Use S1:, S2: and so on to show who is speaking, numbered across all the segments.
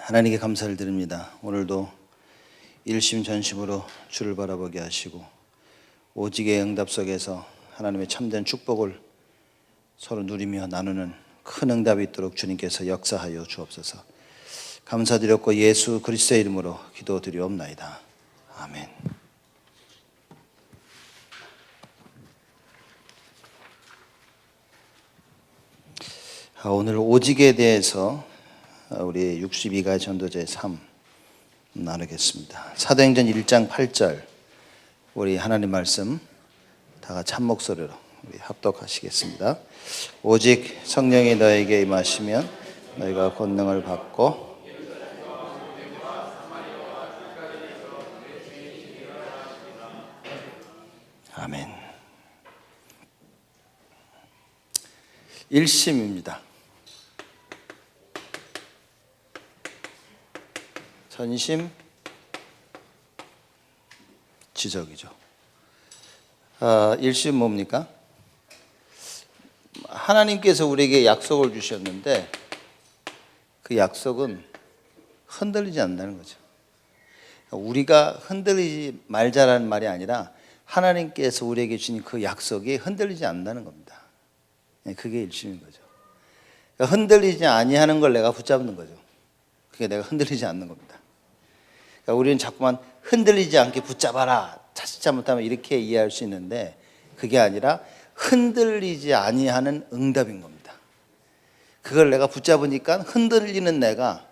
S1: 하나님께 감사를 드립니다. 오늘도 일심전심으로 주를 바라보게 하시고 오직의 응답 속에서 하나님의 참된 축복을 서로 누리며 나누는 큰 응답이 있도록 주님께서 역사하여 주옵소서. 감사드렸고 예수 그리스도의 이름으로 기도드리옵나이다. 아멘. 오늘 오직에 대해서 우리 62가 전도제 3 나누겠습니다. 사도행전 1장 8절 우리 하나님 말씀 다 같이 한 목소리로 우리 합독하시겠습니다. 오직 성령이 너에게 임하시면 너희가 권능을 받고 아멘. 일심입니다. 전심 지적이죠. 일심 뭡니까? 하나님께서 우리에게 약속을 주셨는데 그 약속은 흔들리지 않는다는 거죠. 우리가 흔들리지 말자라는 말이 아니라 하나님께서 우리에게 주신 그 약속이 흔들리지 않는다는 겁니다. 그게 일심인 거죠. 그러니까 흔들리지 아니하는 걸 내가 붙잡는 거죠. 그게 내가 흔들리지 않는 겁니다. 그러니까 우리는 자꾸만 흔들리지 않게 붙잡아라. 자칫 잘못하면 이렇게 이해할 수 있는데 그게 아니라 흔들리지 아니하는 응답인 겁니다. 그걸 내가 붙잡으니까 흔들리는 내가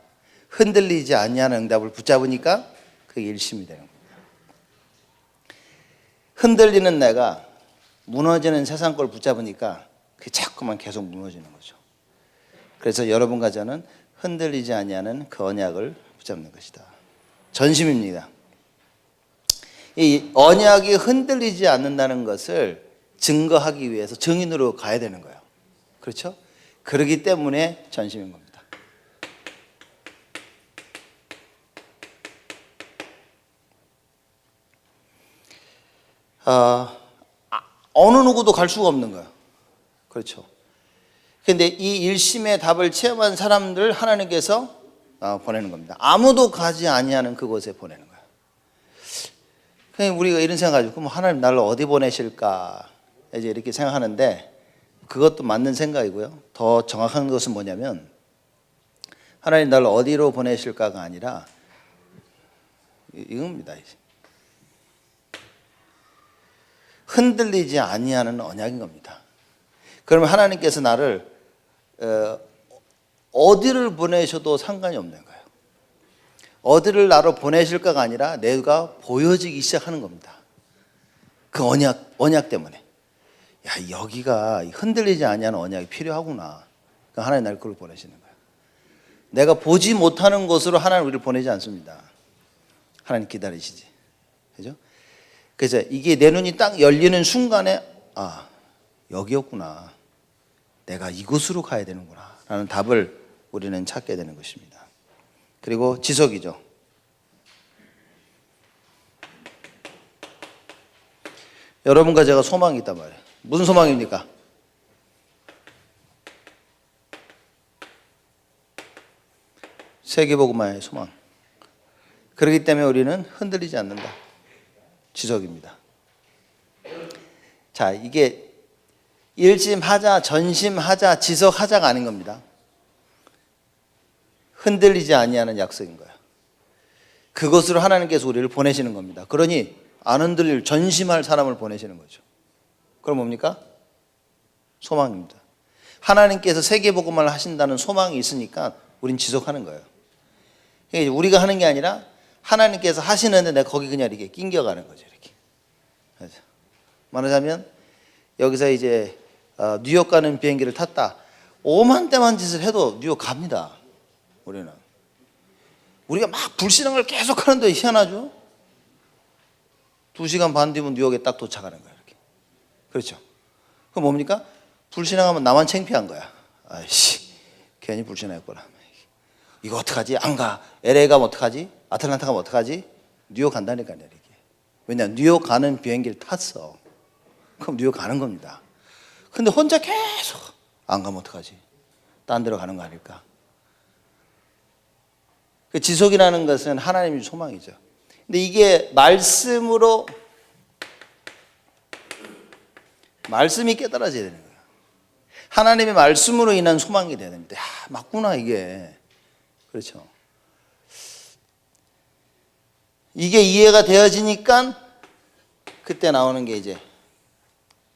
S1: 흔들리지 아니하는 응답을 붙잡으니까 그게 일심이 되는 겁니다. 흔들리는 내가 무너지는 세상 걸 붙잡으니까 그게 자꾸만 계속 무너지는 거죠. 그래서 여러분과 저는 흔들리지 아니하는 그 언약을 붙잡는 것이다. 전심입니다. 이 언약이 흔들리지 않는다는 것을 증거하기 위해서 증인으로 가야 되는 거예요. 그렇죠? 그렇기 때문에 전심인 겁니다. 어느 누구도 갈 수가 없는 거예요. 그렇죠? 그런데 이 일심의 답을 체험한 사람들 하나님께서 보내는 겁니다. 아무도 가지 아니하는 그곳에 보내는 거예요. 그냥 우리가 이런 생각하죠. 그럼 하나님 나를 어디 보내실까? 이제 이렇게 생각하는데 그것도 맞는 생각이고요. 더 정확한 것은 뭐냐면 하나님 나를 어디로 보내실까가 아니라 이겁니다. 흔들리지 아니하는 언약인 겁니다. 그러면 하나님께서 나를 어디를 보내셔도 상관이 없는 거예요. 어디를 나로 보내실까가 아니라 내가 보여지기 시작하는 겁니다. 그 언약 때문에. 야, 여기가 흔들리지 아니하는 언약이 필요하구나. 그러니까 하나님 나를 그걸 보내시는 거예요. 내가 보지 못하는 곳으로 하나님 우리를 보내지 않습니다. 하나님 기다리시지. 그죠? 그래서 이게 내 눈이 딱 열리는 순간에 여기였구나. 내가 이곳으로 가야 되는구나 라는 답을 우리는 찾게 되는 것입니다. 그리고 지속이죠. 여러분과 제가 소망이 있단 말이에요. 무슨 소망입니까? 세계복음화의 소망. 그렇기 때문에 우리는 흔들리지 않는다. 지속입니다. 자, 이게 일심하자, 전심하자, 지속하자가 아닌 겁니다. 흔들리지 아니하는 약속인 거예요. 그것으로 하나님께서 우리를 보내시는 겁니다. 그러니 안 흔들릴 전심할 사람을 보내시는 거죠. 그럼 뭡니까? 소망입니다. 하나님께서 세계복음을 하신다는 소망이 있으니까 우린 지속하는 거예요. 그러니까 우리가 하는 게 아니라 하나님께서 하시는데 내가 거기 그냥 이렇게 낑겨가는 거죠. 이렇게. 말하자면 여기서 이제 뉴욕 가는 비행기를 탔다. 오만 대만 짓을 해도 뉴욕 갑니다. 우리는. 우리가 막 불신앙을 계속 하는데 희한하죠? 2시간 반 뒤면 뉴욕에 딱 도착하는 거예요. 이렇게. 그렇죠? 그럼 뭡니까? 불신앙하면 나만 창피한 거야. 아이씨, 괜히 불신앙했구나. 이거 어떡하지? 안 가. LA 가면 어떡하지? 아틀란타 가면 어떡하지? 뉴욕 간다니까요. 이렇게. 왜냐, 뉴욕 가는 비행기를 탔어. 그럼 뉴욕 가는 겁니다. 근데 혼자 계속 안 가면 어떡하지? 딴 데로 가는 거 아닐까? 그 지속이라는 것은 하나님의 소망이죠. 근데 이게 말씀으로 말씀이 깨달아져야 되는 거예요. 하나님의 말씀으로 인한 소망이 돼야 됩니다. 야, 맞구나 이게. 그렇죠. 이게 이해가 되어지니까 그때 나오는 게 이제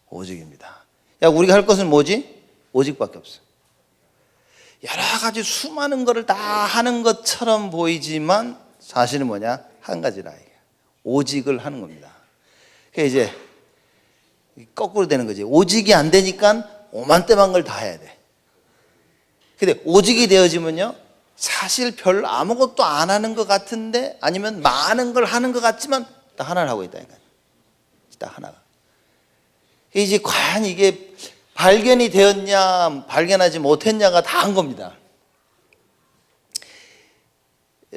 S1: 오직입니다. 야, 우리가 할 것은 뭐지? 오직밖에 없어. 여러 가지 수많은 것을 다 하는 것처럼 보이지만 사실은 뭐냐? 한 가지라. 오직을 하는 겁니다. 그게 이제 거꾸로 되는 거지. 오직이 안 되니까 오만때만 걸 다 해야 돼. 근데 오직이 되어지면요, 사실 별 아무것도 안 하는 것 같은데, 아니면 많은 걸 하는 것 같지만 딱 하나를 하고 있다니까요. 딱 하나가. 이제 과연 이게 발견이 되었냐 발견하지 못했냐가 다 한 겁니다.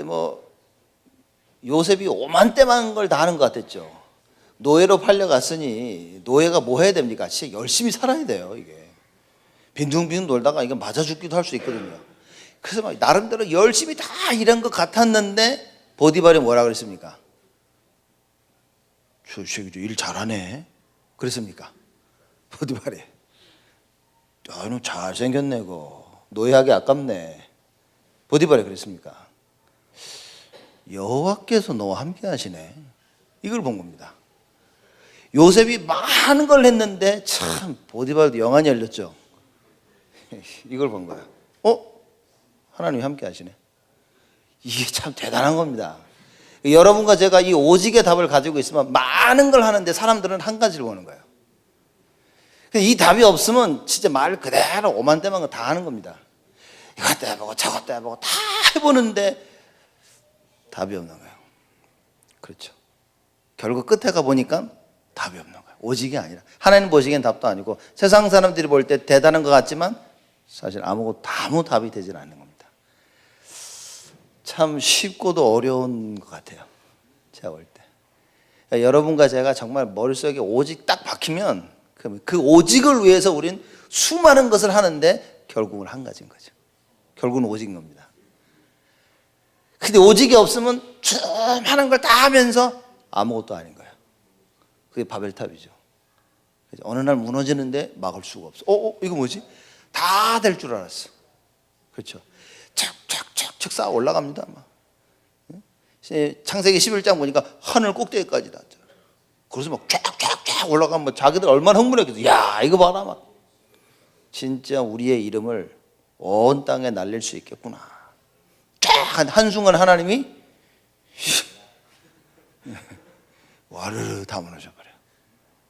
S1: 뭐 요셉이 오만때만 걸 다 하는 것 같았죠. 노예로 팔려갔으니 노예가 뭐 해야 됩니까? 진짜 열심히 살아야 돼요. 이게 빈둥빈둥 놀다가 이거 맞아 죽기도 할 수 있거든요. 그래서 막 나름대로 열심히 다 일한 것 같았는데 보디발이 뭐라 그랬습니까? 저 새끼 일 잘하네. 그랬습니까? 보디발이 야, 너 잘생겼네. 노예하기 아깝네. 보디발이 그랬습니까? 여호와께서 너와 함께 하시네. 이걸 본 겁니다. 요셉이 많은 걸 했는데 참 보디발도 영안이 열렸죠. 이걸 본 거야. 하나님이 함께 하시네. 이게 참 대단한 겁니다. 여러분과 제가 이 오직의 답을 가지고 있으면 많은 걸 하는데 사람들은 한 가지를 보는 거예요. 이 답이 없으면 진짜 말 그대로 오만때만 다 하는 겁니다. 이것도 해보고 저것도 해보고 다 해보는데 답이 없는 거예요. 그렇죠. 결국 끝에 가보니까 답이 없는 거예요. 오직이 아니라. 하나님 보시기엔 답도 아니고 세상 사람들이 볼 때 대단한 것 같지만 사실 아무 답이 되질 않는 겁니다. 참 쉽고도 어려운 것 같아요. 제가 볼 때. 그러니까 여러분과 제가 정말 머릿속에 오직 딱 박히면 그 오직을 위해서 우린 수많은 것을 하는데 결국은 한 가지인 거죠. 결국은 오직인 겁니다. 근데 오직이 없으면 좀 하는 걸 다 하면서 아무것도 아닌 거예요. 그게 바벨탑이죠. 어느 날 무너지는데 막을 수가 없어. 이거 뭐지? 다 될 줄 알았어. 그렇죠. 착착착착 쌓아 올라갑니다. 창세기 11장 보니까 하늘 꼭대기까지 닿죠. 그래서 막 쫙쫙쫙 올라가면 자기들 얼마나 흥분했겠어. 야, 이거 봐라. 막. 진짜 우리의 이름을 온 땅에 날릴 수 있겠구나. 쫙 한순간 하나님이 와르르 다 무너져 버려요.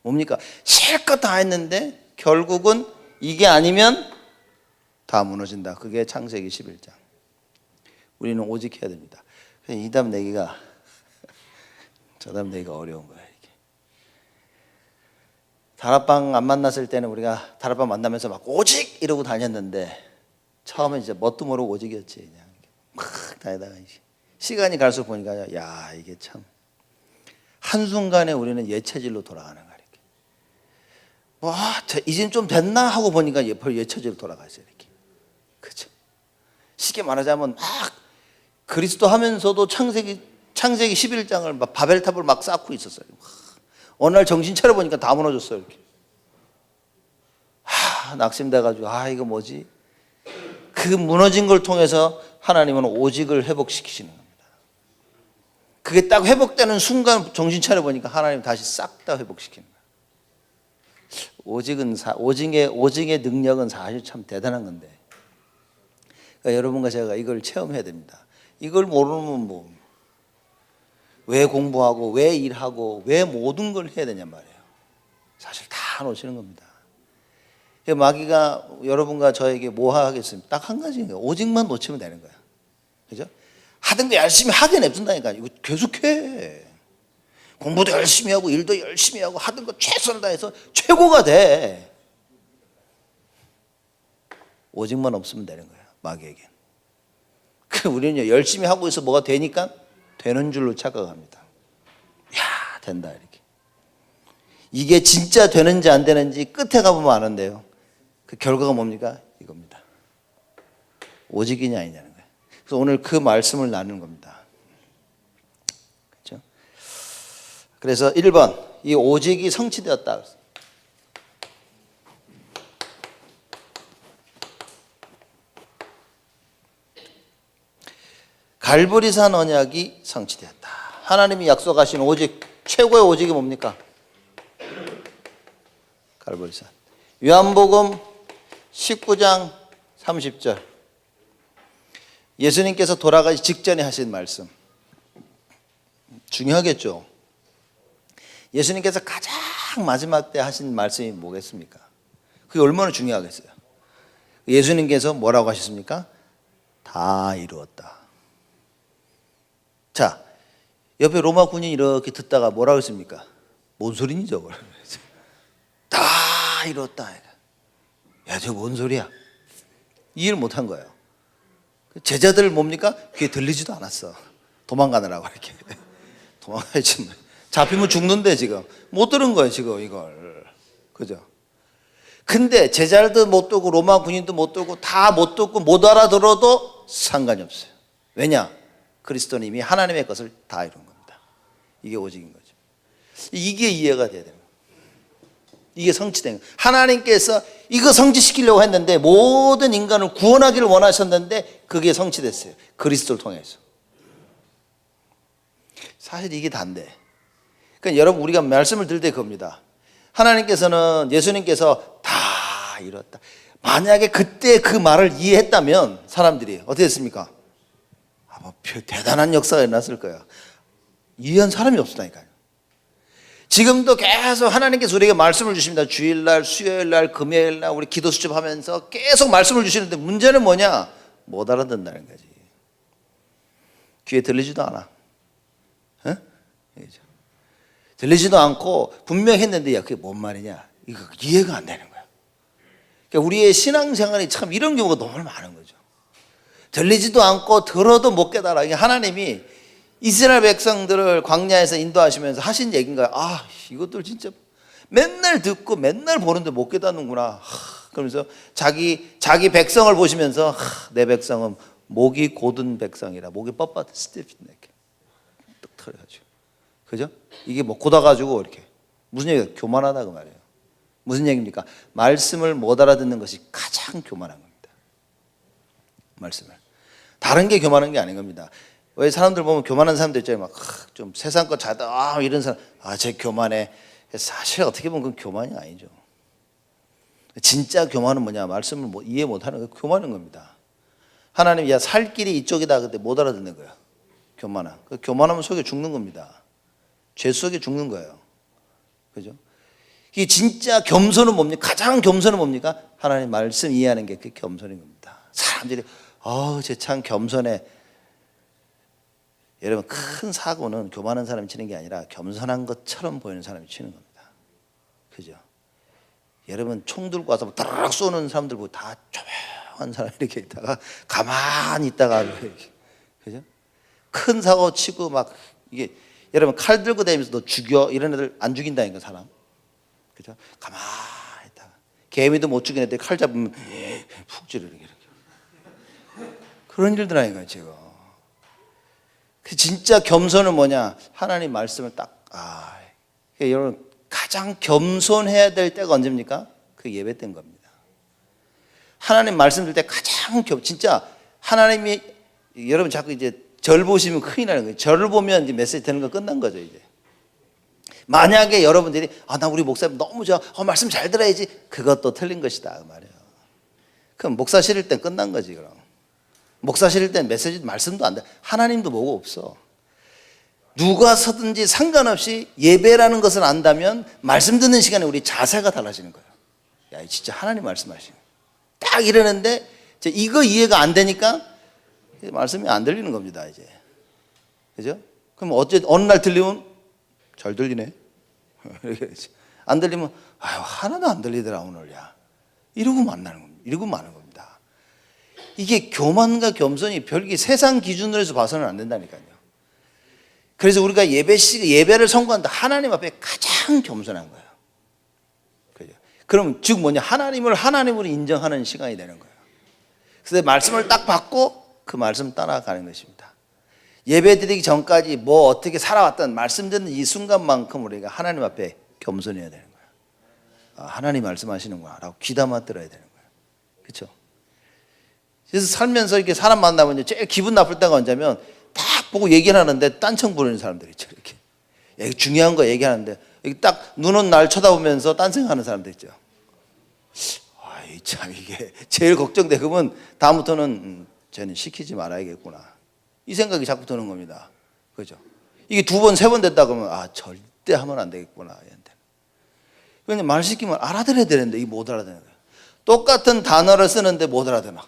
S1: 뭡니까? 실컷 다 했는데 결국은 이게 아니면 다 무너진다. 그게 창세기 11장. 우리는 오직 해야 됩니다. 이 답 내기가 저 답 내기가 어려운 거예요. 이게. 다락방 안 만났을 때는 우리가 다락방 만나면서 막 오직 이러고 다녔는데 처음에 이제 뭣도 모르고 오직이었지. 그냥 막 다니다가 시간이 갈수록 보니까 야, 이게 참 한순간에 우리는 예체질로 돌아가는 거야. 이렇게. 이젠 좀 됐나 하고 보니까 예체질로 돌아가있어요. 이렇게. 그죠? 쉽게 말하자면 막 그리스도 하면서도 창세기 11장을 막 바벨탑을 막 쌓고 있었어요. 어느 날 정신 차려보니까 다 무너졌어요. 이렇게. 낙심돼가지고 이거 뭐지? 그 무너진 걸 통해서 하나님은 오직을 회복시키시는 겁니다. 그게 딱 회복되는 순간 정신 차려보니까 하나님 다시 싹 다 회복시키는 거예요. 오직의 능력은 사실 참 대단한 건데 그러니까 여러분과 제가 이걸 체험해야 됩니다. 이걸 모르면 왜 공부하고 왜 일하고 왜 모든 걸 해야 되냔 말이에요. 사실 다 놓치는 겁니다. 마귀가 여러분과 저에게 뭐 하겠습니까? 딱 한 가지예요. 오직만 놓치면 되는 거야. 그죠? 하던 거 열심히 하게 냅둔다니까. 이거 계속해. 공부도 열심히 하고 일도 열심히 하고 하던 거 최선을 다해서 최고가 돼. 오직만 없으면 되는 거야. 마귀에겐. 우리는 열심히 하고 있어 뭐가 되니까 되는 줄로 착각합니다. 야, 된다 이렇게. 이게 진짜 되는지 안 되는지 끝에 가보면 아는데요. 그 결과가 뭡니까? 이겁니다. 오직이냐 아니냐는 거예요. 그래서 오늘 그 말씀을 나누는 겁니다. 그렇죠? 그래서 1번, 이 오직이 성취되었다. 갈보리산 언약이 성취되었다. 하나님이 약속하신 오직, 최고의 오직이 뭡니까? 갈보리산. 요한복음 19장 30절. 예수님께서 돌아가기 직전에 하신 말씀. 중요하겠죠. 예수님께서 가장 마지막 때 하신 말씀이 뭐겠습니까? 그게 얼마나 중요하겠어요. 예수님께서 뭐라고 하셨습니까? 다 이루었다. 자, 옆에 로마 군인이 이렇게 듣다가 뭐라고 했습니까? 뭔 소리니 저걸? 다 이뤘다. 야, 저거 뭔 소리야? 이해를 못한 거예요. 제자들 뭡니까? 귀에 들리지도 않았어. 도망가느라고 이렇게. 도망가야지. 잡히면 죽는데 지금. 못 들은 거예요, 지금 이걸. 그죠? 근데 제자들도 못 듣고 로마 군인도 못 듣고 다 못 듣고 못 알아들어도 상관이 없어요. 왜냐? 그리스도는 이미 하나님의 것을 다 이룬 겁니다. 이게 오직인 거죠. 이게 이해가 돼야 됩니다. 이게 성취된 거예요. 하나님께서 이거 성취시키려고 했는데 모든 인간을 구원하기를 원하셨는데 그게 성취됐어요. 그리스도를 통해서. 사실 이게 다인데. 그러니까 여러분 우리가 말씀을 들 때 그겁니다. 하나님께서는 예수님께서 다 이뤘다. 만약에 그때 그 말을 이해했다면 사람들이 어떻게 됐습니까? 뭐 대단한 역사가 일어났을 거야. 이해한 사람이 없으니까요. 지금도 계속 하나님께서 우리에게 말씀을 주십니다. 주일날, 수요일날, 금요일날 우리 기도 수첩하면서 계속 말씀을 주시는데 문제는 뭐냐? 못 알아듣는다는 거지. 귀에 들리지도 않아. 어? 들리지도 않고 분명히 했는데 야 그게 뭔 말이냐? 이거 이해가 안 되는 거야. 그러니까 우리의 신앙생활이 참 이런 경우가 너무 많은 거죠. 들리지도 않고 들어도 못 깨달아. 하나님이 이스라엘 백성들을 광야에서 인도하시면서 하신 얘기인가요? 아, 이것들 진짜 맨날 듣고 맨날 보는데 못 깨닫는구나. 그러면서 자기 백성을 보시면서 내 백성은 목이 곧은 백성이라. 목이 뻣뻣해 스티프 이렇게 뚝 털어가지고. 그죠? 이게 뭐 고다가지고 이렇게 무슨 얘기가 교만하다 그 말이에요. 무슨 얘기입니까? 말씀을 못 알아듣는 것이 가장 교만한 겁니다. 말씀을. 다른 게 교만한 게 아닌 겁니다. 왜 사람들 보면 교만한 사람들 있잖아요. 막 좀 세상 거 잘다 이런 사람. 쟤 교만해. 사실 어떻게 보면 그건 교만이 아니죠. 진짜 교만은 뭐냐? 말씀을 이해 못하는 거 교만인 겁니다. 하나님 야 살 길이 이쪽이다. 근데 못 알아듣는 거야. 교만함. 그 교만하면 속에 죽는 겁니다. 죄 속에 죽는 거예요. 그죠? 이게 진짜 겸손은 뭡니까? 가장 겸손은 뭡니까? 하나님 말씀 이해하는 게 그 겸손인 겁니다. 사람들이 쟤 참 겸손해. 여러분 큰 사고는 교만한 사람이 치는 게 아니라 겸손한 것처럼 보이는 사람이 치는 겁니다. 그죠? 여러분 총 들고 와서 따라락 쏘는 사람들 보고 다 조용한 사람 이렇게 있다가 가만히 있다가 그죠? 큰 사고 치고 막 이게 여러분 칼 들고 다니면서 너 죽여 이런 애들 안 죽인다니까 사람. 그죠? 가만히 있다가 개미도 못 죽이는 애들 칼 잡으면 푹 찌르는 이렇게. 그런 일들 아닌가요, 지금? 진짜 겸손은 뭐냐? 하나님 말씀을 그러니까 여러분 가장 겸손해야 될 때가 언제입니까? 그 예배 때인 겁니다. 하나님 말씀 들 때 가장 진짜 하나님이 여러분 자꾸 이제 절 보시면 큰일 나는 거예요. 절을 보면 이제 메시지 되는 거 끝난 거죠, 이제. 만약에 여러분들이 나 우리 목사님 너무 좋아. 말씀 잘 들어야지. 그것도 틀린 것이다 그 말이에요. 그럼 목사 실을 땐 끝난 거지 그럼. 목사 실을 땐 메시지 말씀도 안 돼. 하나님도 뭐고 없어. 누가 서든지 상관없이 예배라는 것을 안다면 말씀 듣는 시간에 우리 자세가 달라지는 거예요. 야, 진짜 하나님 말씀하시는. 딱 이러는데 이거 이해가 안 되니까 말씀이 안 들리는 겁니다, 이제. 그죠? 그럼 어느 날 들리면 잘 들리네. 안 들리면 하나도 안 들리더라 오늘 야. 이러고 만나는 겁니다. 이러고 마는 겁니다. 이게 교만과 겸손이 별게 세상 기준으로 해서 봐서는 안 된다니까요. 그래서 우리가 예배를 선고한다. 하나님 앞에 가장 겸손한 거예요. 그죠? 그럼 즉 뭐냐? 하나님을 하나님으로 인정하는 시간이 되는 거예요. 그래서 말씀을 딱 받고 그 말씀 따라가는 것입니다. 예배드리기 전까지 뭐 어떻게 살아왔던 말씀 듣는 이 순간만큼 우리가 하나님 앞에 겸손해야 되는 거예요. 아, 하나님 말씀하시는구나 라고 귀담아 들어야 되는 거예요. 그렇죠? 그래서 살면서 이렇게 사람 만나면 제일 기분 나쁠 때가 언제냐면 딱 보고 얘기를 하는데 딴청 부르는 사람들 있죠. 이렇게 중요한 거 얘기하는데 딱 눈은 날 쳐다보면서 딴생하는 사람들 있죠. 아이 참 이게 제일 걱정돼. 그러면 다음부터는 쟤는 시키지 말아야겠구나. 이 생각이 자꾸 드는 겁니다. 그죠? 이게 2번, 3번 됐다 그러면 아 절대 하면 안 되겠구나. 그냥 말 시키면 알아들어야 되는데 이게 못 알아듣는 거예요. 똑같은 단어를 쓰는데 못 알아듣나.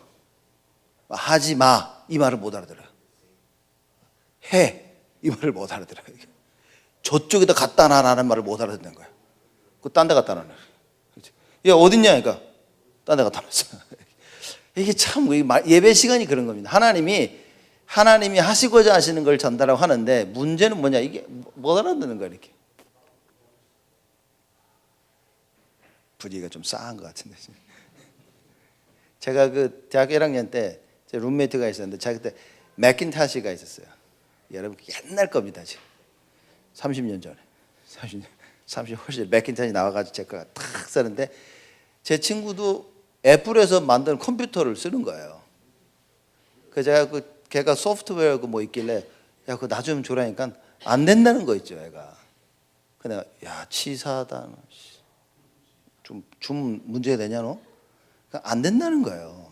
S1: 하지 마 이 말을 못 알아들어요. 해 이 말을 못 알아들어요. 저쪽에다 갖다 놔라는 말을 못 알아듣는 거예요. 그 딴 데 갖다 놔라. 얘 어딨냐? 그러니까 딴 데 갖다 놨어. 이게 참 예배 시간이 그런 겁니다. 하나님이 하시고자 하시는 걸 전달하고 하는데 문제는 뭐냐? 이게 못 알아듣는 거야 이렇게. 분위기가 좀 싸한 것 같은데. 제가 그 대학교 1학년 때 제 룸메이트가 있었는데 제가 그때 맥킨타시가 있었어요. 여러분 옛날 겁니다 지금. 30년 전에. 30 훨씬 맥킨타시 나와가지고 제가 탁 쓰는데 제 친구도 애플에서 만든 컴퓨터를 쓰는 거예요. 그 제가 걔가 소프트웨어 뭐 있길래 야 그거 나 좀 줘라니까 안 된다는 거 있죠 애가. 근데 야 치사하다. 좀 문제가 되냐 너? 안 된다는 거예요.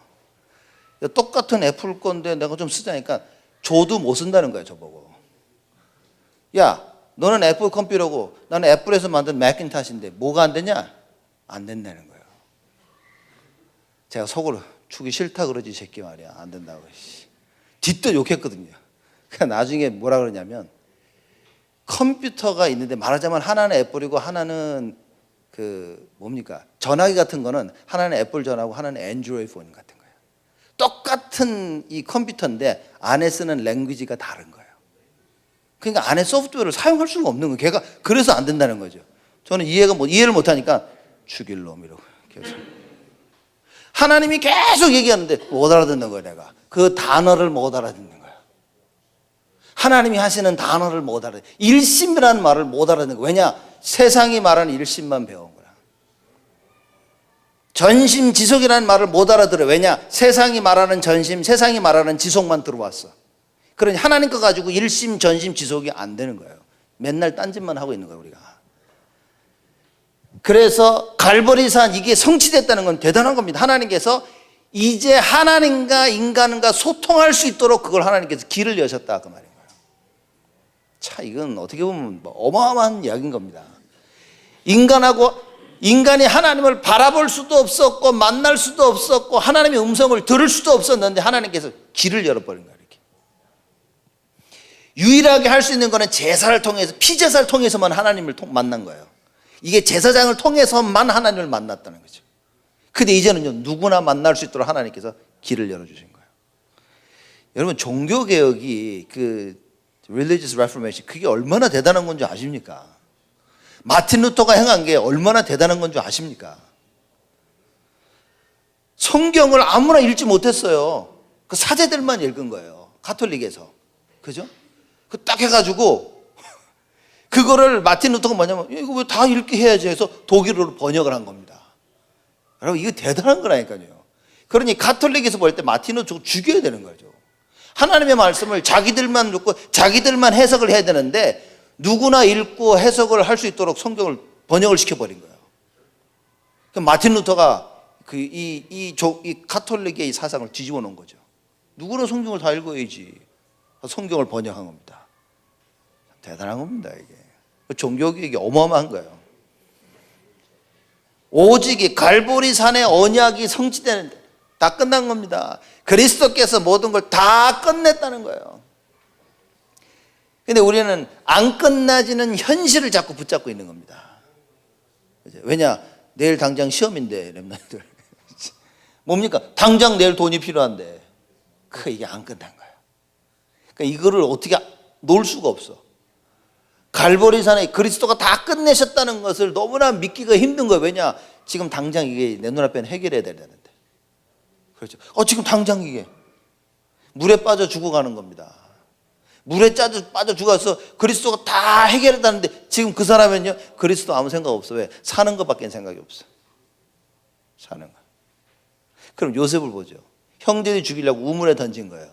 S1: 똑같은 애플 건데 내가 좀 쓰자니까 줘도 못 쓴다는 거예요 저보고. 야 너는 애플 컴퓨터고 나는 애플에서 만든 맥킨타시인데 뭐가 안 되냐? 안 된다는 거예요. 제가 속으로 주기 싫다 그러지 새끼 말이야. 안 된다고. 뒷도 욕했거든요. 그러니까 나중에 뭐라 그러냐면 컴퓨터가 있는데 말하자면 하나는 애플이고 하나는 그 뭡니까? 전화기 같은 거는 하나는 애플 전화고 하나는 엔드로이드 폰 같은 거예요. 똑같은 이 컴퓨터인데 안에 쓰는 랭귀지가 다른 거예요. 그러니까 안에 소프트웨어를 사용할 수가 없는 거예요. 걔가 그래서 안 된다는 거죠. 저는 이해를 못 하니까 죽일 놈이라고 계속. 하나님이 계속 얘기하는데 못 알아듣는 거예요, 내가. 그 단어를 못 알아듣는 거예요. 하나님이 하시는 단어를 못 알아듣는 거예요. 일심이라는 말을 못 알아듣는 거예요. 왜냐? 세상이 말하는 일심만 배운 거야. 전심지속이라는 말을 못 알아들어요. 왜냐? 세상이 말하는 전심, 세상이 말하는 지속만 들어왔어. 그러니 하나님 거 가지고 일심, 전심, 지속이 안 되는 거예요. 맨날 딴짓만 하고 있는 거예요, 우리가. 그래서 갈보리산 이게 성취됐다는 건 대단한 겁니다. 하나님께서 이제 하나님과 인간과 소통할 수 있도록 그걸 하나님께서 길을 여셨다 그 말인 거예요. 차 이건 어떻게 보면 어마어마한 이야기인 겁니다. 인간이 하나님을 바라볼 수도 없었고 만날 수도 없었고 하나님의 음성을 들을 수도 없었는데 하나님께서 길을 열어버린 거예요. 이렇게. 유일하게 할 수 있는 거는 제사를 통해서 피제사를 통해서만 하나님을 만난 거예요. 이게 제사장을 통해서만 하나님을 만났다는 거죠. 근데 이제는요 누구나 만날 수 있도록 하나님께서 길을 열어주신 거예요. 여러분 종교개혁이 그 Religious Reformation 그게 얼마나 대단한 건지 아십니까? 마틴 루터가 행한 게 얼마나 대단한 건지 아십니까? 성경을 아무나 읽지 못했어요. 그 사제들만 읽은 거예요. 가톨릭에서. 그죠? 그 딱 해가지고 그거를 마틴 루터가 뭐냐면 이거 왜 다 읽게 해야지 해서 독일어로 번역을 한 겁니다. 여러분 이거 대단한 거라니까요. 그러니 가톨릭에서 볼 때 마틴 루터를 죽여야 되는 거죠. 하나님의 말씀을 자기들만 듣고 자기들만 해석을 해야 되는데 누구나 읽고 해석을 할 수 있도록 성경을 번역을 시켜버린 거예요. 마틴 루터가 이 가톨릭의 이 사상을 뒤집어 놓은 거죠. 누구나 성경을 다 읽어야지. 성경을 번역한 겁니다. 대단한 겁니다, 이게. 종교개혁이 어마어마한 거예요. 오직 이 갈보리산의 언약이 성취되는데 다 끝난 겁니다. 그리스도께서 모든 걸 다 끝냈다는 거예요. 근데 우리는 안 끝나지는 현실을 자꾸 붙잡고 있는 겁니다. 왜냐? 내일 당장 시험인데, 렘넌트들. 뭡니까? 당장 내일 돈이 필요한데. 이게 안 끝난 거예요. 그러니까 이거를 어떻게 놓을 수가 없어. 갈보리산에 그리스도가 다 끝내셨다는 것을 너무나 믿기가 힘든 거예요. 왜냐? 지금 당장 이게 내 눈앞에는 해결해야 되는데. 그렇죠. 지금 당장 이게. 물에 빠져 죽어가는 겁니다. 물에 빠져 죽어서 그리스도가 다 해결했다는데 지금 그 사람은요, 그리스도 아무 생각 없어. 왜? 사는 것밖에 생각이 없어. 사는 거. 그럼 요셉을 보죠. 형들이 죽이려고 우물에 던진 거예요.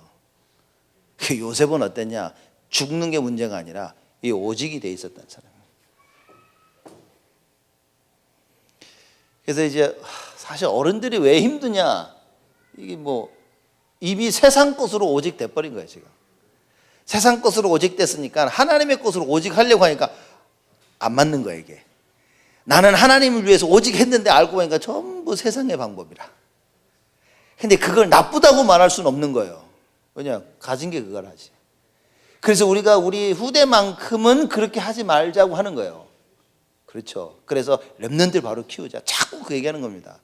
S1: 그 요셉은 어땠냐? 죽는 게 문제가 아니라 이 오직이 돼 있었다는 사람이에요. 그래서 이제 사실 어른들이 왜 힘드냐? 이게 뭐 이미 세상 것으로 오직 돼버린 거예요, 지금. 세상 것으로 오직 됐으니까 하나님의 것으로 오직 하려고 하니까 안 맞는 거예요, 이게. 나는 하나님을 위해서 오직 했는데 알고 보니까 전부 세상의 방법이라. 근데 그걸 나쁘다고 말할 수는 없는 거예요. 왜냐? 가진 게 그걸 하지. 그래서 우리가 우리 후대만큼은 그렇게 하지 말자고 하는 거예요. 그렇죠. 그래서 렘넌트를 바로 키우자. 자꾸 그 얘기하는 겁니다.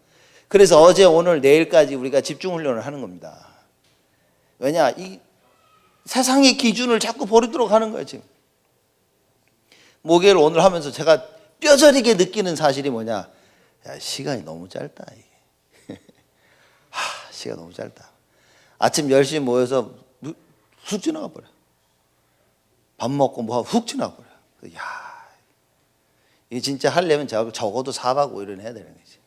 S1: 그래서 어제, 오늘, 내일까지 우리가 집중 훈련을 하는 겁니다. 왜냐? 이 세상의 기준을 자꾸 버리도록 하는 거예요, 지금. 목요일 오늘 하면서 제가 뼈저리게 느끼는 사실이 뭐냐? 야, 시간이 너무 짧다, 이게. 시간 너무 짧다. 아침 10시에 모여서 훅 지나가 버려. 밥 먹고 뭐 하고 훅 지나가 버려. 야, 이게 진짜 하려면 적어도 4박 5일은 해야 되는 거지.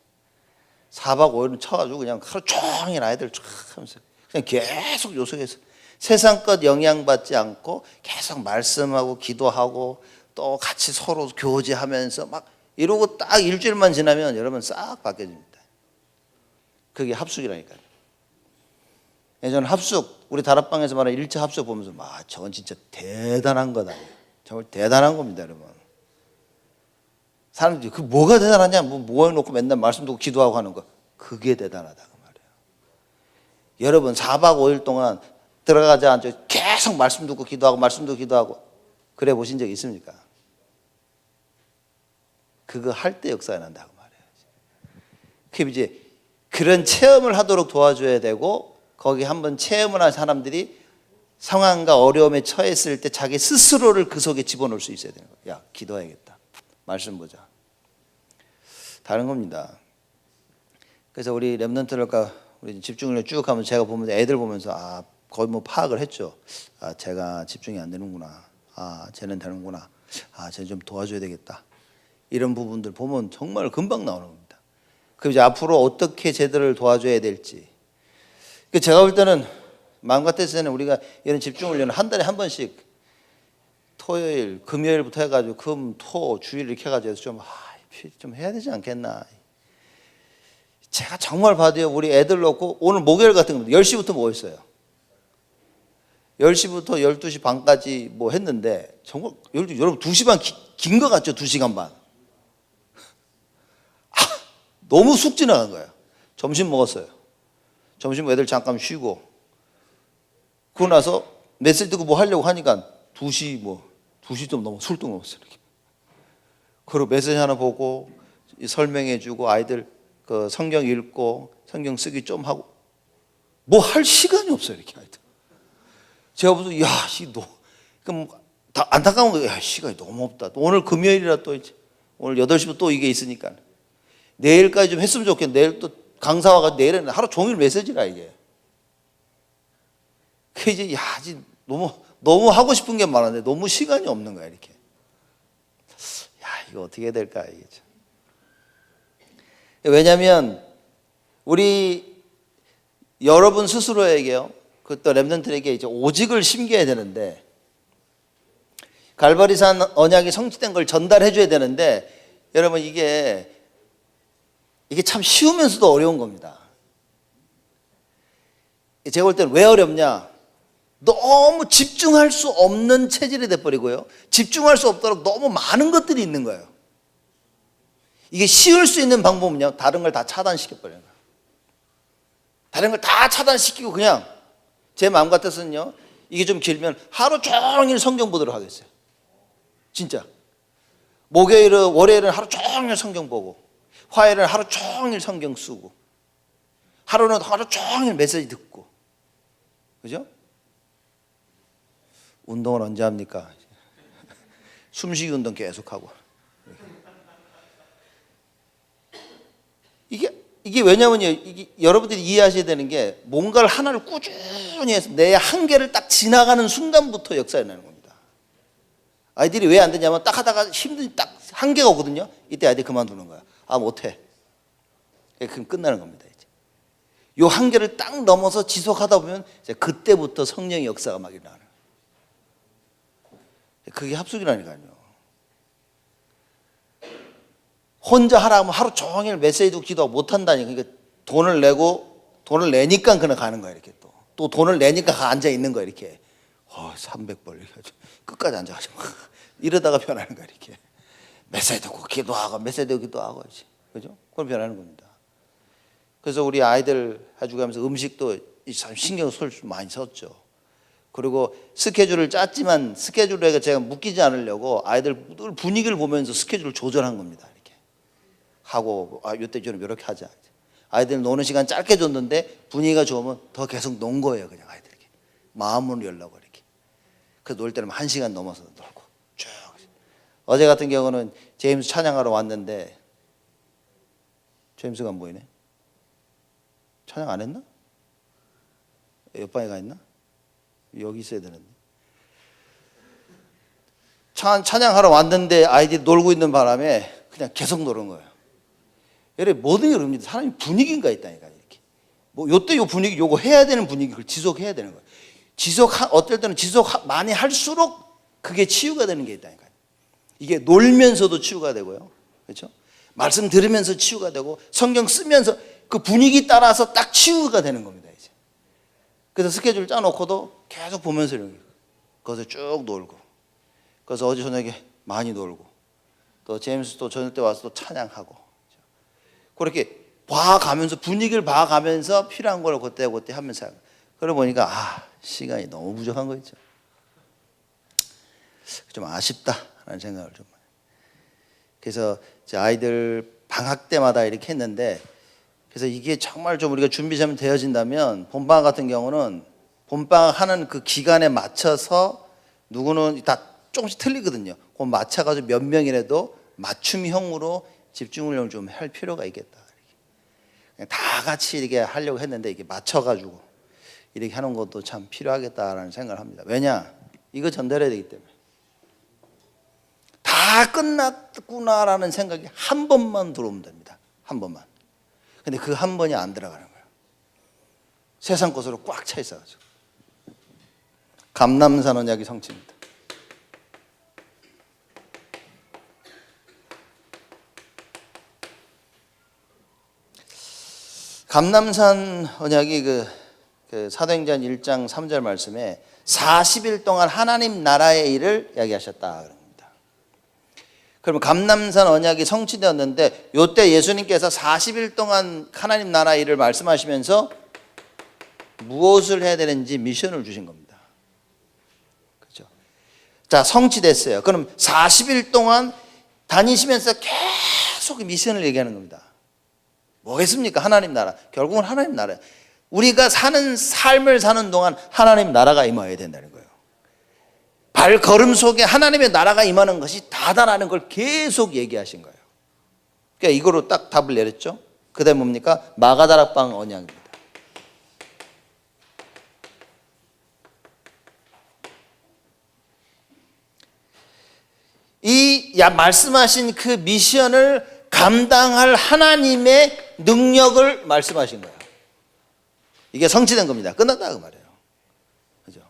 S1: 4박 5일은 쳐가지고 그냥 하루 종일 아이들 쫙 하면서 그냥 계속 요속해서 세상 것 영향받지 않고 계속 말씀하고 기도하고 또 같이 서로 교제하면서 막 이러고 딱 일주일만 지나면 여러분 싹 바뀌어집니다. 그게 합숙이라니까요. 예전에 합숙, 우리 다락방에서 말하는 1차 합숙 보면서 저건 진짜 대단한 거다. 정말 대단한 겁니다, 여러분. 사람들이 그 뭐가 대단하냐? 뭐 해놓고 맨날 말씀 듣고 기도하고 하는 거. 그게 대단하다 그 말이에요. 여러분 4박 5일 동안 들어가지 않죠. 계속 말씀 듣고 기도하고 말씀 듣고 기도하고 그래 보신 적 있습니까? 그거 할 때 역사가 난다고 말이에요. 그 이제 그런 체험을 하도록 도와줘야 되고 거기 한번 체험을 한 사람들이 상황과 어려움에 처했을 때 자기 스스로를 그 속에 집어넣을 수 있어야 되는 거예요. 야, 기도해야겠다. 말씀 보자. 다른 겁니다. 그래서 우리 렘넌트들과 우리 집중을 쭉 하면서 제가 보면서 애들 보면서 거의 뭐 파악을 했죠. 제가 집중이 안 되는구나. 쟤는 되는구나. 쟤는 좀 도와줘야 되겠다. 이런 부분들 보면 정말 금방 나오는 겁니다. 그럼 이제 앞으로 어떻게 쟤들을 도와줘야 될지. 제가 볼 때는 마음 같아서는 우리가 이런 집중 훈련을 한 달에 한 번씩 토요일, 금요일부터 해가지고 금, 토, 주일 이렇게 해가지고 좀 해야 되지 않겠나. 제가 정말 봐도요, 우리 애들 놓고 오늘 목요일 같은 거 10시부터 모였어요. 10시부터 12시 반까지 뭐 했는데 정말 여러분 2시 반 긴 거 같죠? 2시간 반. 너무 쑥 지나간 거예요. 점심 먹었어요. 점심 애들 잠깐 쉬고 그러고 나서 메시지 듣고 뭐 하려고 하니까 2시 좀 넘어 술도 넘었어요. 이렇게. 그리고 메시지 하나 보고 설명해 주고 아이들 그 성경 읽고 성경 쓰기 좀 하고 뭐 할 시간이 없어요. 이렇게 아이들. 제가 무슨 그럼 다 안타까운 거예요. 시간이 너무 없다. 또 오늘 금요일이라 또 이제 오늘 8시부터 또 이게 있으니까 내일까지 좀 했으면 좋겠는데 내일 또 강사 와가지고 내일은 하루 종일 메시지라 이게. 그 이제 너무 하고 싶은 게 많은데 너무 시간이 없는 거야 이렇게. 이거 어떻게 해야 될까 이게 참. 왜냐하면 우리 여러분 스스로에게요, 그또 렘넌트에게 이제 오직을 심겨야 되는데 갈바리산 언약이 성취된 걸 전달해 줘야 되는데 여러분 이게 참 쉬우면서도 어려운 겁니다. 제가 볼 때는 왜 어렵냐? 너무 집중할 수 없는 체질이 돼버리고요. 집중할 수 없도록 너무 많은 것들이 있는 거예요. 이게 쉬울 수 있는 방법은요, 다른 걸 다 차단시켜버려요. 다른 걸 다 차단시키고 그냥 제 마음 같아서는요, 이게 좀 길면 하루 종일 성경 보도록 하겠어요. 진짜. 목요일은, 월요일은 하루 종일 성경 보고, 화요일은 하루 종일 성경 쓰고, 하루는 하루 종일 메시지 듣고, 그죠? 운동을 언제 합니까? 숨쉬기 운동 계속하고. 이게 왜냐면요, 이게 여러분들이 이해하셔야 되는 게 뭔가를 하나를 꾸준히 해서 내 한계를 딱 지나가는 순간부터 역사가 나는 겁니다. 아이들이 왜 안 되냐면 딱 하다가 힘든 딱 한계가 오거든요. 이때 아이들이 그만두는 거야. 아, 못해. 그럼 끝나는 겁니다. 이제 요 한계를 딱 넘어서 지속하다 보면 이제 그때부터 성령의 역사가 막 일어나는 거예요. 그게 합숙이라니까요. 혼자 하라 하면 하루 종일 메시지도 기도하고 못한다니까. 그러니까 돈을 내니까 그냥 가는 거야. 이렇게 또 돈을 내니까 앉아 있는 거야. 이렇게 300벌 이렇게 끝까지 앉아가지고 이러다가 변하는 거야. 이렇게 메시지 듣고 기도하고 메시지 듣고 기도하고 그죠? 그럼 변하는 겁니다. 그래서 우리 아이들 해주면서 음식도 참 신경 많이 썼죠. 그리고 스케줄을 짰지만 스케줄에 제가 묶이지 않으려고 아이들 늘 분위기를 보면서 스케줄을 조절한 겁니다. 하고 이때 좀 이렇게 하자. 아이들 노는 시간 짧게 줬는데 분위기가 좋으면 더 계속 논 거예요. 그냥 아이들에게 마음으로 열라고 이렇게. 그래서 놀 때는 1시간 넘어서 놀고 쭉. 어제 같은 경우는 제임스 찬양하러 왔는데 제임스가 안 보이네. 찬양 안 했나? 옆방에 가 있나? 여기 있어야 되는데. 찬양하러 왔는데 아이들이 놀고 있는 바람에 그냥 계속 노는 거예요. 여러분 모든 여러분들 사람이 분위기가 있다니까. 이렇게 뭐 요때 요 분위기 요거 해야 되는 분위기를 지속해야 되는 거예요. 어떨 때는 지속 많이 할수록 그게 치유가 되는 게 있다니까요. 이게 놀면서도 치유가 되고요. 그렇죠? 말씀 들으면서 치유가 되고 성경 쓰면서 그 분위기 따라서 딱 치유가 되는 겁니다. 이제. 그래서 스케줄 짜놓고도 계속 보면서 이렇게 거기서 쭉 놀고. 그래서 어제 저녁에 많이 놀고 또 제임스 또 저녁 때 와서 또 찬양하고 그렇게 봐가면서 분위기를 봐가면서 필요한 걸 그때 하면서 그러고 보니까 시간이 너무 부족한 거 있죠. 좀 아쉽다라는 생각을 좀. 그래서 이제 아이들 방학 때마다 이렇게 했는데 그래서 이게 정말 좀 우리가 준비하면 되어진다면 봄방학 같은 경우는 봄방학 하는 그 기간에 맞춰서 누구는 다 조금씩 틀리거든요. 그 맞춰가지고 몇 명이라도 맞춤형으로 집중을 좀 할 필요가 있겠다. 이렇게. 다 같이 이렇게 하려고 했는데 이게 맞춰가지고 이렇게 하는 것도 참 필요하겠다라는 생각을 합니다. 왜냐? 이거 전달해야 되기 때문에. 다 끝났구나라는 생각이 한 번만 들어오면 됩니다. 한 번만. 근데 그 한 번이 안 들어가는 거예요. 세상 것으로 꽉 차 있어가지고. 감남산 언약이 성취입니다. 감남산 언약이 그 사도행전 1장 3절 말씀에 40일 동안 하나님 나라의 일을 이야기하셨다 그럽니다. 그러면 감남산 언약이 성취되었는데 이때 예수님께서 40일 동안 하나님 나라의 일을 말씀하시면서 무엇을 해야 되는지 미션을 주신 겁니다. 그렇죠? 자, 성취됐어요. 그럼 40일 동안 다니시면서 계속 미션을 얘기하는 겁니다. 뭐겠습니까? 하나님 나라. 결국은 하나님 나라. 우리가 사는 삶을 사는 동안 하나님 나라가 임해야 된다는 거예요. 발걸음 속에 하나님의 나라가 임하는 것이 다다라는 걸 계속 얘기하신 거예요. 그러니까 이거로 딱 답을 내렸죠. 그 다음에 뭡니까? 마가다락방 언약입니다. 이 말씀하신 그 미션을 감당할 하나님의 능력을 말씀하신 거예요. 이게 성취된 겁니다. 끝났다 그 말이에요. 그죠?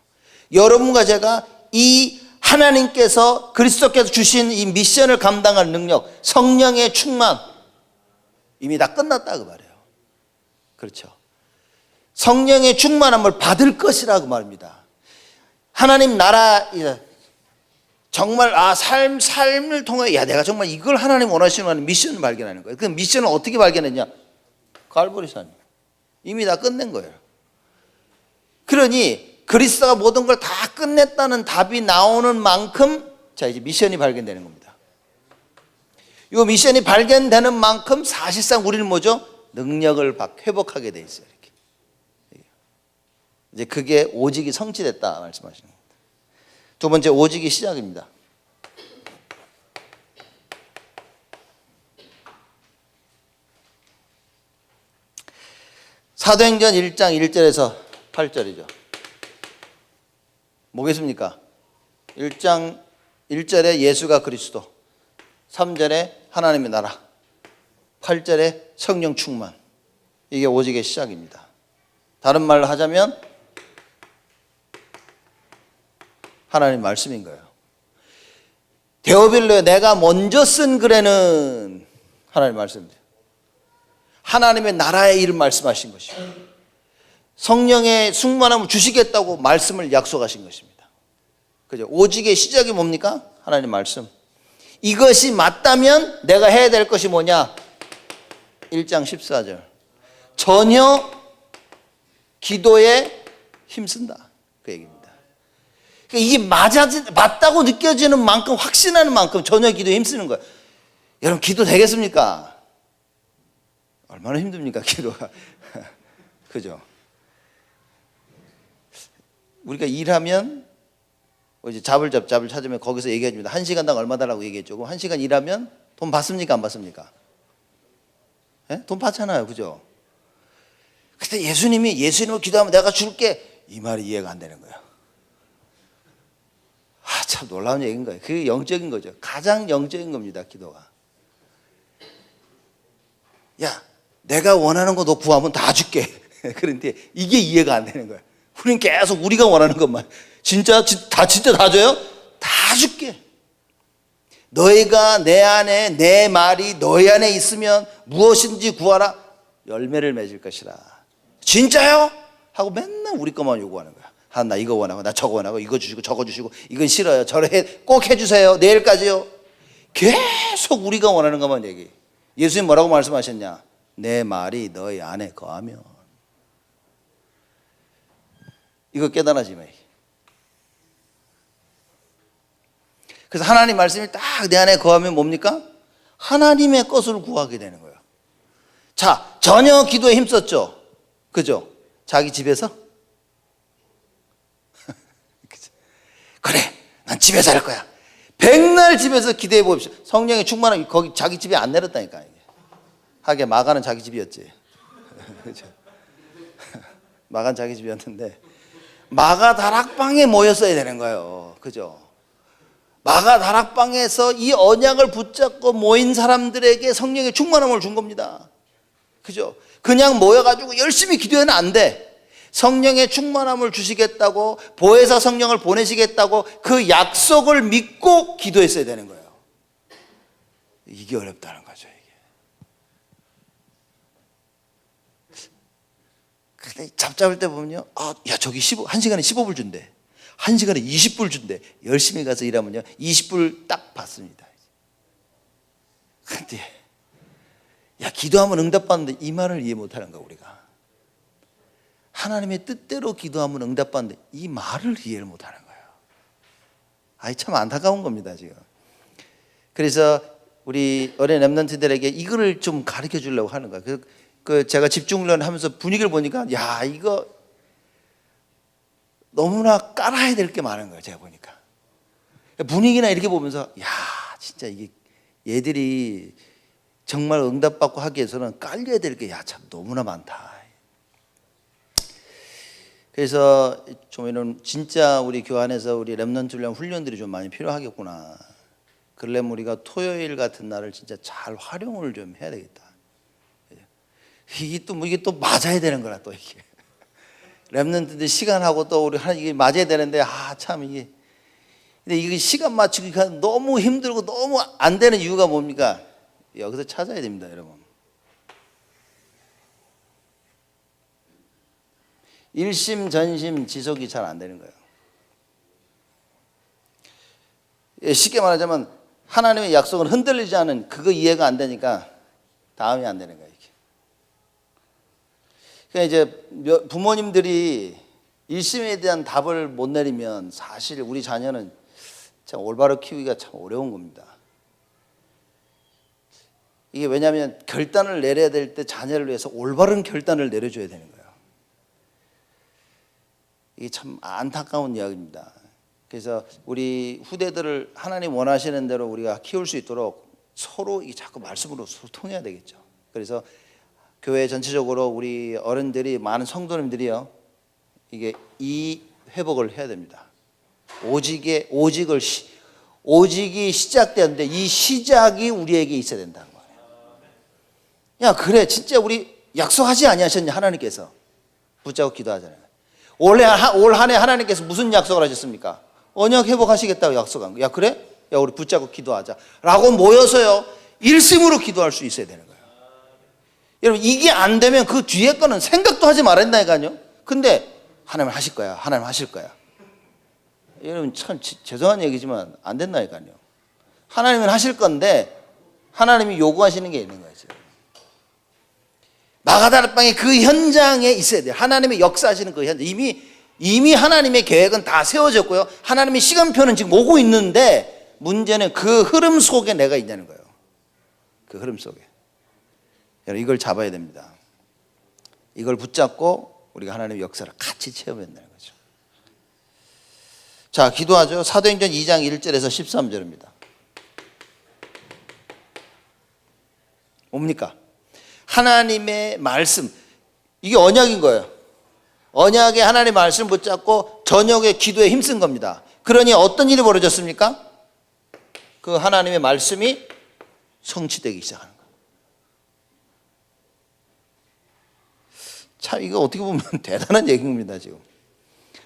S1: 여러분과 제가 이 하나님께서 그리스도께서 주신 이 미션을 감당할 능력, 성령의 충만 이미 다 끝났다 그 말이에요. 그렇죠? 성령의 충만함을 받을 것이라고 말입니다. 하나님 나라 정말 삶을 통해 내가 정말 이걸 하나님 원하시는 미션을 발견하는 거예요. 그 미션을 어떻게 발견했냐? 갈보리산 이미 다 끝낸 거예요. 그러니 그리스도가 모든 걸 다 끝냈다는 답이 나오는 만큼 자 이제 미션이 발견되는 겁니다. 이 미션이 발견되는 만큼 사실상 우리는 뭐죠? 능력을 회복하게 돼 있어요. 이렇게. 이제 그게 오직이 성취됐다 말씀하시는 겁니다. 두 번째 오직이 시작입니다. 사도행전 1장 1절에서 8절이죠. 뭐겠습니까? 1장 1절에 예수가 그리스도, 3절에 하나님의 나라, 8절에 성령 충만. 이게 오직의 시작입니다. 다른 말로 하자면 하나님 말씀인 거예요. 데오빌로에 내가 먼저 쓴 글에는 하나님 말씀입니다. 하나님의 나라의 일을 말씀하신 것이고 성령의 충만함을 주시겠다고 말씀을 약속하신 것입니다. 그죠? 오직의 시작이 뭡니까? 하나님 말씀. 이것이 맞다면 내가 해야 될 것이 뭐냐? 1장 14절. 전혀 기도에 힘쓴다. 그 얘기입니다. 그러니까 이게 맞다고 느껴지는 만큼, 확신하는 만큼 전혀 기도에 힘쓰는 거예요. 여러분, 기도 되겠습니까? 얼마나 힘듭니까, 기도가. 그죠? 우리가 일하면, 이제 잡을 찾으면 거기서 얘기해 줍니다. 1시간당 얼마 달라고 얘기했죠. 그럼 1시간 일하면 돈 받습니까, 안 받습니까? 네? 돈 받잖아요. 그죠? 근데 예수님을 기도하면 내가 줄게. 이 말이 이해가 안 되는 거예요. 참 놀라운 얘기인 거예요. 그게 영적인 거죠. 가장 영적인 겁니다, 기도가. 야, 내가 원하는 거 너 구하면 다 줄게. 그런데 이게 이해가 안 되는 거예요. 우리는 계속 우리가 원하는 것만. 진짜 다 줘요? 다 줄게. 너희가 내 안에, 내 말이 너희 안에 있으면 무엇인지 구하라. 열매를 맺을 것이라. 진짜요? 하고 맨날 우리 것만 요구하는 거야. 나 이거 원하고, 나 저거 원하고, 이거 주시고 저거 주시고, 이건 싫어요. 꼭 해주세요. 내일까지요. 계속 우리가 원하는 것만 얘기해. 예수님 뭐라고 말씀하셨냐? 내 말이 너희 안에 거하면. 이거 깨달아지면. 그래서 하나님 말씀이 딱 내 안에 거하면 뭡니까? 하나님의 것을 구하게 되는 거예요. 자, 전혀 기도에 힘썼죠? 그죠? 자기 집에서? 그래, 난 집에서 할 거야. 백날 집에서 기도해 봅시다. 성령의 충만함, 거기 자기 집에 안 내렸다니까. 하게 마가는 자기 집이었지. 그죠? 마가는 자기 집이었는데 마가 다락방에 모였어야 되는 거예요. 그죠? 마가 다락방에서 이 언약을 붙잡고 모인 사람들에게 성령의 충만함을 준 겁니다. 그죠? 그냥 모여가지고 열심히 기도해는 안 돼. 성령의 충만함을 주시겠다고, 보혜사 성령을 보내시겠다고 그 약속을 믿고 기도했어야 되는 거예요. 이게 어렵다는 거죠, 이게. 근데 잡잡을 때 보면요, 야, 저기 1시간에 15불 준대. 1시간에 20불 준대. 열심히 가서 일하면요, 20불 딱 받습니다. 근데, 야, 기도하면 응답받는데 이 말을 이해 못하는 거야, 우리가. 하나님의 뜻대로 기도하면 응답받는데 이 말을 이해를 못하는 거예요. 참 안타까운 겁니다, 지금. 그래서 우리 어린 렘넌트들에게 이거를 좀 가르쳐 주려고 하는 거예요. 제가 집중훈련 하면서 분위기를 보니까, 야, 이거 너무나 깔아야 될 게 많은 거예요, 제가 보니까. 분위기나 이렇게 보면서, 야, 진짜 이게 얘들이 정말 응답받고 하기 위해서는 깔려야 될 게, 야, 참 너무나 많다. 그래서 좀 이런 진짜 우리 교환에서 우리 렘넌트 훈련들이 좀 많이 필요하겠구나. 그러려면 우리가 토요일 같은 날을 진짜 잘 활용을 좀 해야 되겠다. 이게 또 맞아야 되는 거라, 또 이게. 렘넌트들 시간하고 또 우리 이게 맞아야 되는데, 참 이게. 근데 이게 시간 맞추기가 너무 힘들고 너무 안 되는 이유가 뭡니까? 여기서 찾아야 됩니다, 여러분. 일심, 지속이 잘 안 되는 거예요. 쉽게 말하자면 하나님의 약속은 흔들리지 않은, 그거 이해가 안 되니까 다음이 안 되는 거예요. 그러니까 이제 부모님들이 일심에 대한 답을 못 내리면 사실 우리 자녀는 참 올바로 키우기가 참 어려운 겁니다. 이게 왜냐하면 결단을 내려야 될 때 자녀를 위해서 올바른 결단을 내려줘야 되는 거예요. 이게 참 안타까운 이야기입니다. 그래서 우리 후대들을 하나님 원하시는 대로 우리가 키울 수 있도록 서로 이 자꾸 말씀으로 소통해야 되겠죠. 그래서 교회 전체적으로 우리 어른들이 많은 성도님들이요, 이게 이 회복을 해야 됩니다. 오직이 시작되었는데 이 시작이 우리에게 있어야 된다는 거예요. 야, 그래, 진짜 우리 약속하지 아니하셨냐 하나님께서. 붙잡고 기도하잖아요. 올 한 해 하나님께서 무슨 약속을 하셨습니까? 언약 회복하시겠다고 약속한 거야. 야, 그래? 야, 우리 붙잡고 기도하자 라고 모여서요, 일심으로 기도할 수 있어야 되는 거예요. 여러분, 이게 안 되면 그 뒤에 거는 생각도 하지 말아야 된다니까요. 근데 하나님 하실 거야, 하나님 하실 거야. 여러분, 참 죄송한 얘기지만 안 된다니까요. 하나님은 하실 건데 하나님이 요구하시는 게 있는 거죠. 마가다락방의 그 현장에 있어야 돼요. 하나님의 역사하시는 그 현장. 이미 하나님의 계획은 다 세워졌고요, 하나님의 시간표는 지금 오고 있는데 문제는 그 흐름 속에 내가 있냐는 거예요. 그 흐름 속에. 여러분, 이걸 잡아야 됩니다. 이걸 붙잡고 우리가 하나님의 역사를 같이 체험해야 된다는 거죠. 자, 기도하죠. 사도행전 2장 1절에서 13절입니다. 뭡니까? 하나님의 말씀, 이게 언약인 거예요. 언약에 하나님의 말씀 붙잡고 저녁에 기도에 힘쓴 겁니다. 그러니 어떤 일이 벌어졌습니까? 그 하나님의 말씀이 성취되기 시작하는 거예요. 참, 이거 어떻게 보면 대단한 얘기입니다. 지금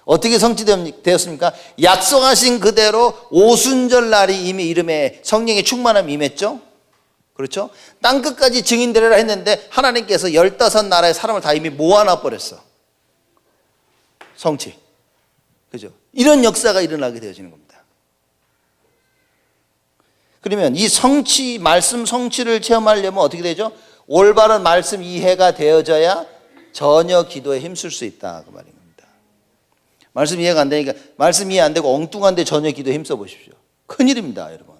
S1: 어떻게 성취되었습니까? 약속하신 그대로 오순절 날이 이미 이름에 성령의 충만함이 임했죠. 그렇죠? 땅끝까지 증인되리라 했는데 하나님께서 15나라의 사람을 다 이미 모아놔 버렸어. 성취. 그죠? 이런 역사가 일어나게 되어지는 겁니다. 그러면 이 성취, 말씀 성취를 체험하려면 어떻게 되죠? 올바른 말씀 이해가 되어져야 전혀 기도에 힘쓸 수 있다, 그 말인 겁니다. 말씀 이해가 안 되니까, 말씀 이해 안 되고 엉뚱한데 전혀 기도에 힘써 보십시오. 큰일입니다, 여러분.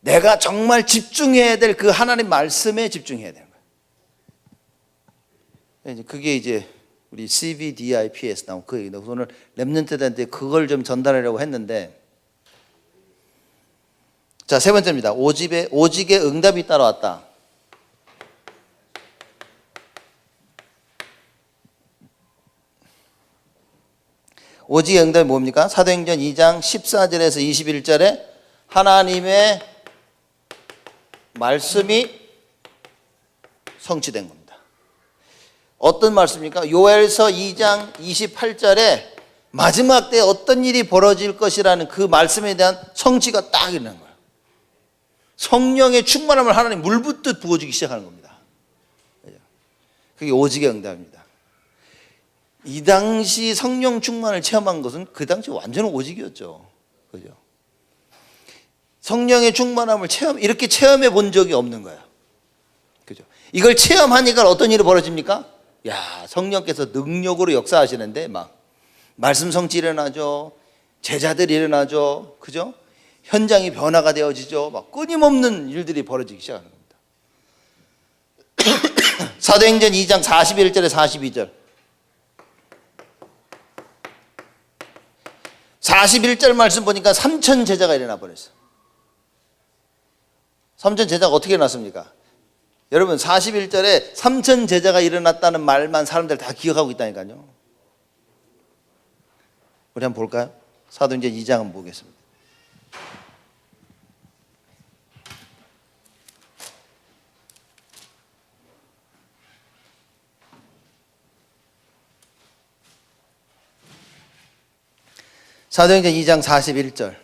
S1: 내가 정말 집중해야 될 그 하나님 말씀에 집중해야 되는 거예요. 그게 이제 우리 CVDIP에서 나온 그 얘기인데, 오늘 렘넌트들한테 그걸 좀 전달하려고 했는데, 자, 세 번째입니다. 오직의 응답이 따라왔다. 오직의 응답이 뭡니까? 사도행전 2장 14절에서 21절에 하나님의 말씀이 성취된 겁니다. 어떤 말씀입니까? 요엘서 2장 28절에 마지막 때 어떤 일이 벌어질 것이라는 그 말씀에 대한 성취가 딱 있는 거예요. 성령의 충만함을 하나님 물붓듯 부어주기 시작하는 겁니다. 그게 오직의 응답입니다. 이 당시 성령 충만을 체험한 것은 그 당시 완전 오직이었죠. 그죠? 성령의 충만함을 이렇게 체험해 본 적이 없는 거예요. 그죠? 이걸 체험하니까 어떤 일이 벌어집니까? 야, 성령께서 능력으로 역사하시는데 막 말씀 성취 일어나죠. 제자들이 일어나죠. 그죠? 현장이 변화가 되어지죠. 막 끊임없는 일들이 벌어지기 시작하는 겁니다. 사도행전 2장 41절에 42절. 41절 말씀 보니까 3천 제자가 일어나 버렸어요. 3천 제자가 어떻게 일어났습니까? 여러분, 41절에 3천 제자가 일어났다는 말만 사람들 다 기억하고 있다니까요. 우리 한번 볼까요? 사도행전 2장 한번 보겠습니다. 사도행전 2장 41절.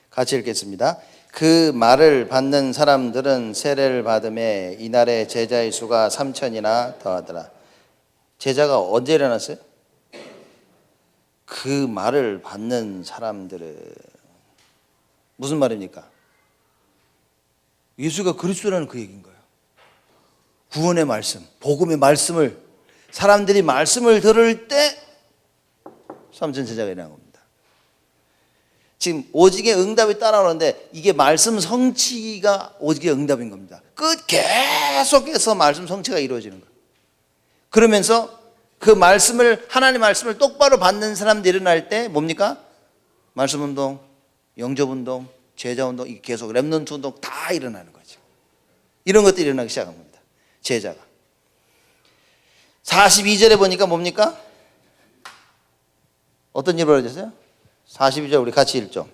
S1: 같이 읽겠습니다. 그 말을 받는 사람들은 세례를 받음에 이날의 제자의 수가 3천이나 더하더라. 제자가 언제 일어났어요? 그 말을 받는 사람들은 무슨 말입니까? 예수가 그리스도라는 그 얘기인 거예요. 구원의 말씀, 복음의 말씀을, 사람들이 말씀을 들을 때 3천 제자가 일어난 겁니다. 지금 오직의 응답이 따라오는데 이게 말씀 성취가 오직의 응답인 겁니다. 계속해서 말씀 성취가 이루어지는 거예요. 그러면서 그 말씀을, 하나님의 말씀을 똑바로 받는 사람들이 일어날 때 뭡니까? 말씀 운동, 영접운동, 제자운동, 이게 계속 렘넌트 운동 다 일어나는 거죠. 이런 것들이 일어나기 시작한 겁니다. 제자가. 42절에 보니까 뭡니까? 어떤 일이 벌어졌어요? 42절 우리 같이 읽죠.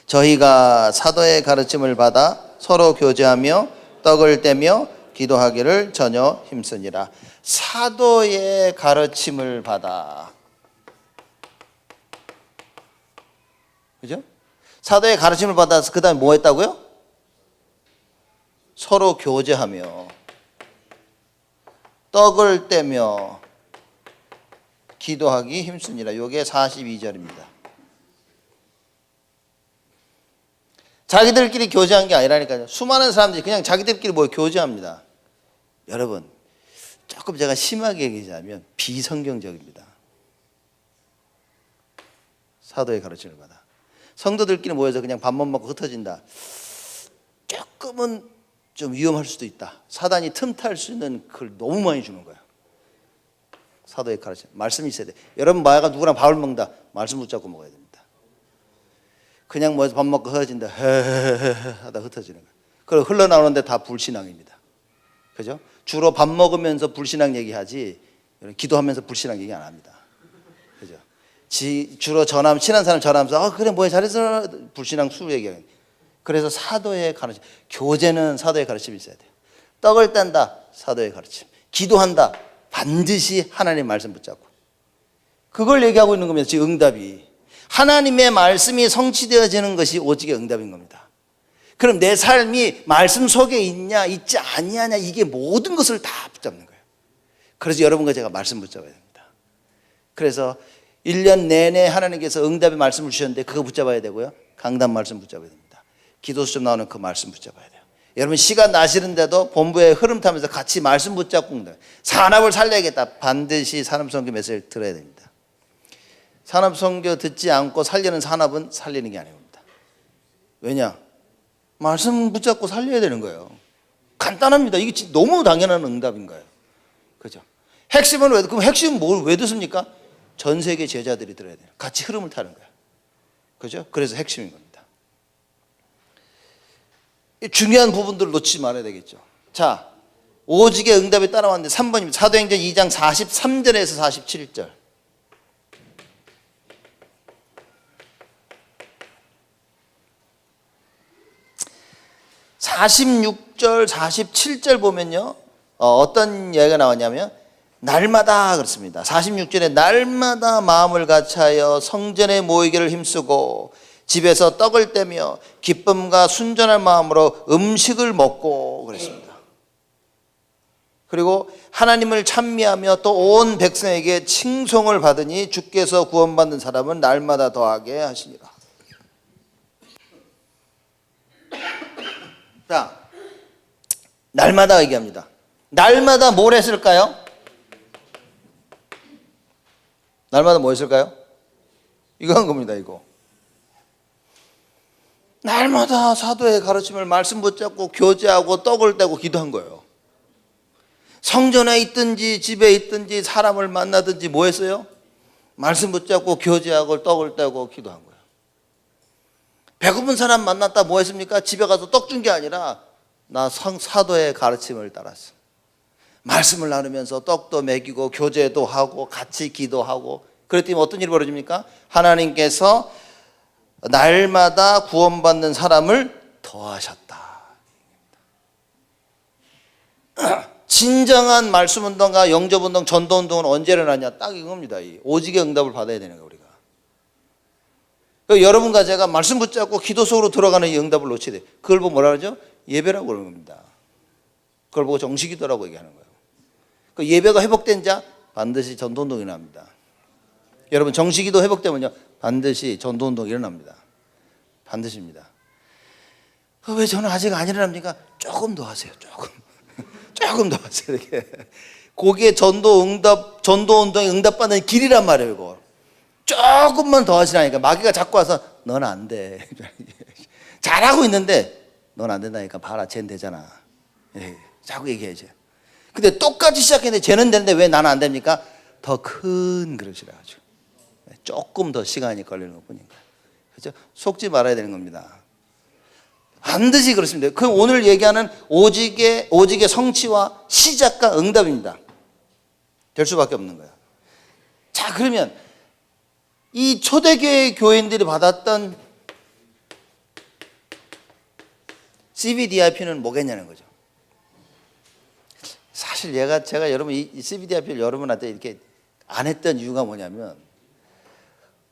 S1: 저희가 사도의 가르침을 받아 서로 교제하며 떡을 떼며 기도하기를 전혀 힘쓰니라. 사도의 가르침을 받아. 그죠? 사도의 가르침을 받아서 그 다음에 뭐 했다고요? 서로 교제하며 떡을 떼며 기도하기 힘쓰니라. 요게 42절입니다. 자기들끼리 교제한 게 아니라니까요. 수많은 사람들이 그냥 자기들끼리 뭐 교제합니다. 여러분, 조금 제가 심하게 얘기하자면 비성경적입니다. 사도의 가르침을 받아. 성도들끼리 모여서 그냥 밥만 먹고 흩어진다. 조금은 좀 위험할 수도 있다. 사단이 틈탈 수 있는 글 너무 많이 주는 거야. 사도의 가르침. 말씀이 있어야 돼. 여러분 마야가 누구랑 밥을 먹는다. 말씀 붙잡고 먹어야 됩니다. 그냥 모여서 밥 먹고 흩어진다. 하다 흩어지는 거야. 그리고 흘러나오는데 다 불신앙입니다. 그죠? 주로 밥 먹으면서 불신앙 얘기하지 기도하면서 불신앙 얘기 안 합니다. 그죠? 주로 친한 사람 전화하면서 그래 뭐해 잘했어 불신앙 수 얘기하는. 그래서 사도의 가르침, 교제는 사도의 가르침이 있어야 돼요. 떡을 딴다, 사도의 가르침. 기도한다, 반드시 하나님 말씀 붙잡고. 그걸 얘기하고 있는 겁니다. 지금 응답이. 하나님의 말씀이 성취되어지는 것이 오직의 응답인 겁니다. 그럼 내 삶이 말씀 속에 있냐 있지 아니하냐 이게 모든 것을 다 붙잡는 거예요. 그래서 여러분과 제가 말씀 붙잡아야 됩니다. 그래서 1년 내내 하나님께서 응답의 말씀을 주셨는데 그거 붙잡아야 되고요. 강단 말씀 붙잡아야 됩니다. 기도 수업 나오는 그 말씀 붙잡아야 돼요. 여러분 시간 나시는데도 본부에 흐름 타면서 같이 말씀 붙잡고 산업을 살려야겠다. 반드시 산업선교 메시지를 들어야 됩니다. 산업선교 듣지 않고 살리는 산업은 살리는 게 아닙니다. 왜냐? 말씀 붙잡고 살려야 되는 거예요. 간단합니다. 이게 너무 당연한 응답인 거예요. 그죠? 핵심은 왜, 그럼 핵심은 뭘 왜 듣습니까? 전 세계 제자들이 들어야 돼요. 같이 흐름을 타는 거예요. 그죠? 그래서 핵심인 겁니다. 중요한 부분들을 놓치지 말아야 되겠죠. 자, 오직의 응답에 따라왔는데 3번입니다. 사도행전 2장 43절에서 47절. 46절, 47절 보면요. 어떤 이야기가 나왔냐면 날마다 그렇습니다. 46절에 날마다 마음을 같이하여 성전에 모이기를 힘쓰고 집에서 떡을 떼며 기쁨과 순전한 마음으로 음식을 먹고 그랬습니다. 그리고 하나님을 찬미하며 또 온 백성에게 칭송을 받으니 주께서 구원받는 사람은 날마다 더하게 하시니라. 자, 날마다 얘기합니다. 날마다 뭘 했을까요? 날마다 뭐 했을까요? 이거 한 겁니다, 이거. 날마다 사도의 가르침을 말씀 붙잡고 교제하고 떡을 떼고 기도한 거예요. 성전에 있든지 집에 있든지 사람을 만나든지 뭐 했어요? 말씀 붙잡고 교제하고 떡을 떼고 기도한 거예요. 배고픈 사람 만났다 뭐 했습니까? 집에 가서 떡 준 게 아니라 나 사도의 가르침을 따랐어. 말씀을 나누면서 떡도 먹이고 교제도 하고 같이 기도하고 그랬더니 어떤 일이 벌어집니까? 하나님께서 날마다 구원받는 사람을 더하셨다. 진정한 말씀운동과 영접운동, 전도운동은 언제 일어나냐? 딱 이겁니다. 오직의 응답을 받아야 되는 거예요, 우리가. 여러분과 제가 말씀 붙잡고 기도 속으로 들어가는 이 응답을 놓치게 돼요. 그걸 보고 뭐라 그러죠? 예배라고 그러는 겁니다. 그걸 보고 정식기도라고 얘기하는 거예요. 그 예배가 회복된 자 반드시 전도운동이 일어납니다. 여러분 정식기도 회복되면요 반드시 전도운동이 일어납니다. 반드시입니다. 왜 저는 아직 안 일어납니까? 조금 더 하세요. 조금 더 하세요. 이렇게. 그게 전도운동에 응답받는 길이란 말이에요. 이거. 조금만 더 하시라니까. 마귀가 자꾸 와서 넌 안 돼. 잘하고 있는데 넌 안 된다니까. 봐라 쟤는 되잖아. 자꾸 얘기해야죠. 근데 똑같이 시작했는데 쟤는 되는데 왜 나는 안 됩니까? 더 큰 그릇이라 가지고 조금 더 시간이 걸리는 것 뿐인 거예요. 그죠? 속지 말아야 되는 겁니다. 반드시 그렇습니다. 그 오늘 얘기하는 오직의 성취와 시작과 응답입니다. 될 수밖에 없는 거예요. 자, 그러면 이 초대교회 교인들이 받았던 CBDIP는 뭐겠냐는 거죠. 사실 제가 여러분 이 CBDIP를 여러분한테 이렇게 안 했던 이유가 뭐냐면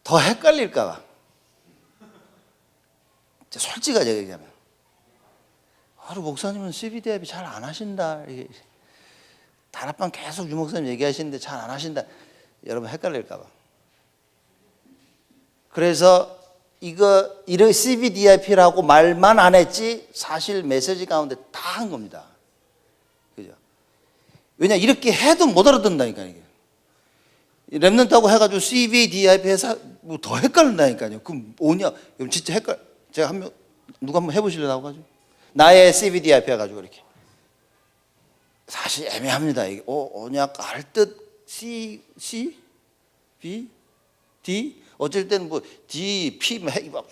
S1: 더 헷갈릴까 봐. 솔직하게 얘기하면 목사님은 CBDIP 잘 안 하신다. 다락방 계속 유 목사님 얘기하시는데 잘 안 하신다. 여러분 헷갈릴까 봐. 그래서 이런 CBDIP라고 말만 안 했지 사실 메시지 가운데 다 한 겁니다. 그죠? 왜냐 이렇게 해도 못 알아듣는다니까 이게. 랩런트하고 해가지고 CBDIP 해서 뭐 더 헷갈린다니까요. 그럼 뭐냐? 진짜 제가 누가 한번 해보시려고 가지고 나의 CBDIP 해가지고 이렇게 사실 애매합니다. 이게 언약 알뜻 C B D 어쩔 때는 뭐 D P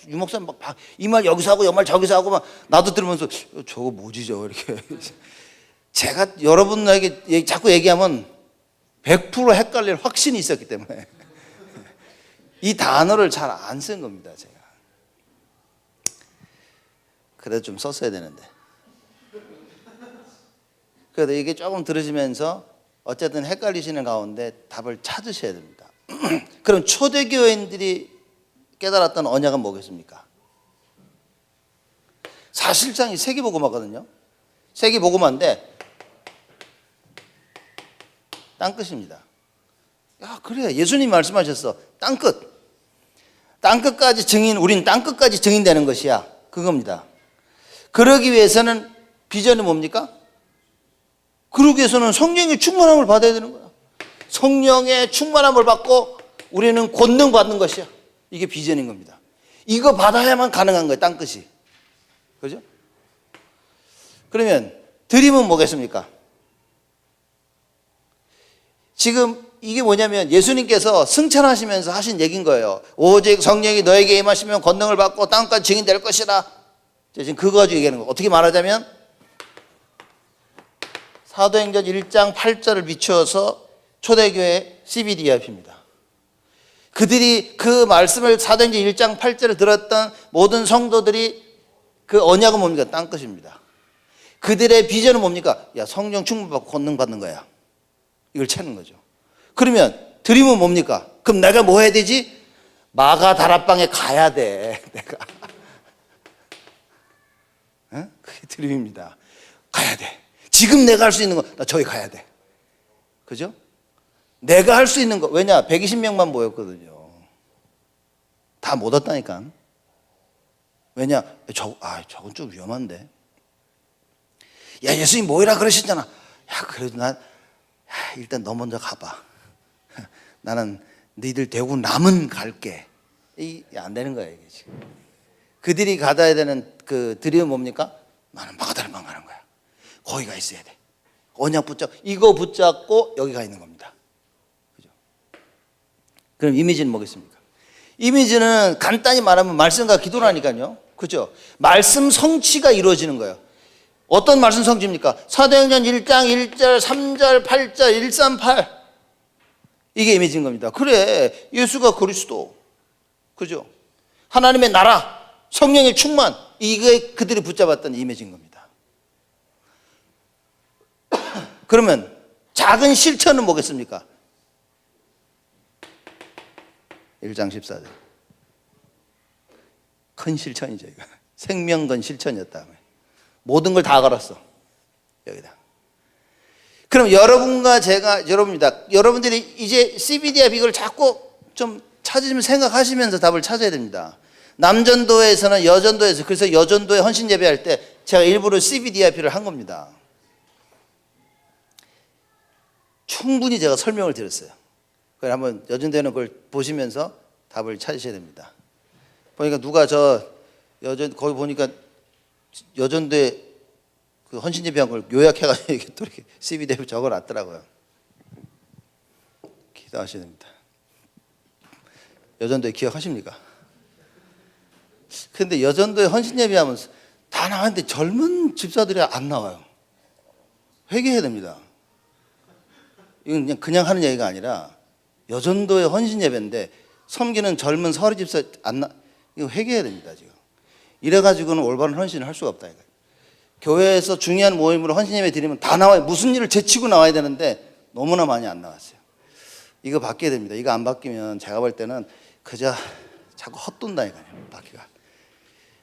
S1: 유목산 막 이 말 여기서 하고 이 말 저기서 하고 막 나도 들으면서 저거 뭐지 저거 이렇게 제가 여러분에게 자꾸 얘기하면 100% 헷갈릴 확신이 있었기 때문에 이 단어를 잘 안 쓴 겁니다. 제가 그래도 좀 썼어야 되는데 그래도 이게 조금 들으시면서 어쨌든 헷갈리시는 가운데 답을 찾으셔야 됩니다. 그럼 초대교인들이 깨달았던 언약은 뭐겠습니까? 사실상 이 세계복음화거든요. 세계복음화인데 땅끝입니다. 야 그래 예수님이 말씀하셨어. 땅끝까지 증인 우린 땅끝까지 증인되는 것이야. 그겁니다. 그러기 위해서는 비전이 뭡니까? 그러기 위해서는 성령의 충만함을 받아야 되는 거야. 성령의 충만함을 받고 우리는 권능 받는 것이야. 이게 비전인 겁니다. 이거 받아야만 가능한 거예요. 땅끝이. 그죠? 그러면 드림은 뭐겠습니까? 지금 이게 뭐냐면 예수님께서 승천하시면서 하신 얘기인 거예요. 오직 성령이 너에게 임하시면 권능을 받고 땅까지 증인될 것이라. 지금 그거 가지고 얘기하는 거예요. 어떻게 말하자면 사도행전 1장 8절을 비추어서 초대교회 CBDIP입니다. 그들이 그 말씀을 사도행전 1장 8절을 들었던 모든 성도들이 그 언약은 뭡니까? 땅끝입니다. 그들의 비전은 뭡니까? 야 성령 충만받고 권능 받는 거야. 이걸 찾는 거죠. 그러면 드림은 뭡니까? 그럼 내가 뭐 해야 되지? 마가 다락방에 가야 돼. 내가. 어? 그게 드림입니다. 가야 돼. 지금 내가 할 수 있는 거, 나 저기 가야 돼. 그죠? 내가 할 수 있는 거, 왜냐? 120명만 모였거든요. 다 못 왔다니까. 왜냐? 저건 좀 위험한데. 야, 예수님 모이라 그러셨잖아. 야, 그래도 일단 너 먼저 가봐. 나는 너희들 데리고 남은 갈게. 이게 안 되는 거야, 이게 지금. 그들이 가야 되는 그 드림은 뭡니까? 나는 마가다락방 가는 거야. 거기 가 있어야 돼. 언약 이거 붙잡고 여기 가 있는 겁니다. 그죠? 그럼 이미지는 뭐겠습니까? 이미지는 간단히 말하면 말씀과 기도라니까요. 그죠? 말씀 성취가 이루어지는 거예요. 어떤 말씀 성취입니까? 사도행전 1장 1절, 3절, 8절, 138. 이게 이미지인 겁니다. 그래, 예수가 그리스도. 그죠? 하나님의 나라, 성령의 충만. 이게 그들이 붙잡았던 이미지인 겁니다. 그러면 작은 실천은 뭐겠습니까? 1장 14절. 큰 실천이죠, 이거. 생명 건 실천이었다. 모든 걸 다 걸었어. 여기다. 그럼 여러분과 제가, 여러분들이 이제 CBDIP 이걸 자꾸 좀 찾으시면 생각하시면서 답을 찾아야 됩니다. 남전도에서는 여전도에서, 그래서 여전도에 헌신 예배할 때 제가 일부러 CBDIP를 한 겁니다. 충분히 제가 설명을 드렸어요. 그걸 한번 여전도에는 그걸 보시면서 답을 찾으셔야 됩니다. 보니까 누가 거기 보니까 여전도에 그 헌신 예배한 걸 요약해가지고 이렇게 또 이렇게 CBDIP 적어놨더라고요. 기도하셔야 됩니다. 여전도에 기억하십니까? 근데 여전도에 헌신 예배하면서 다 나왔는데 젊은 집사들이 안 나와요. 회개해야 됩니다. 이건 그냥 하는 얘기가 아니라 여전도의 헌신 예배인데 섬기는 젊은 서리 집사 이거 회개해야 됩니다 지금. 이래가지고는 올바른 헌신을 할 수가 없다 이거예요. 교회에서 중요한 모임으로 헌신 예배 드리면 다 나와요. 무슨 일을 제치고 나와야 되는데 너무나 많이 안 나왔어요. 이거 바뀌어야 됩니다. 이거 안 바뀌면 제가 볼 때는 그저 자꾸 헛돈다니까요. 바퀴가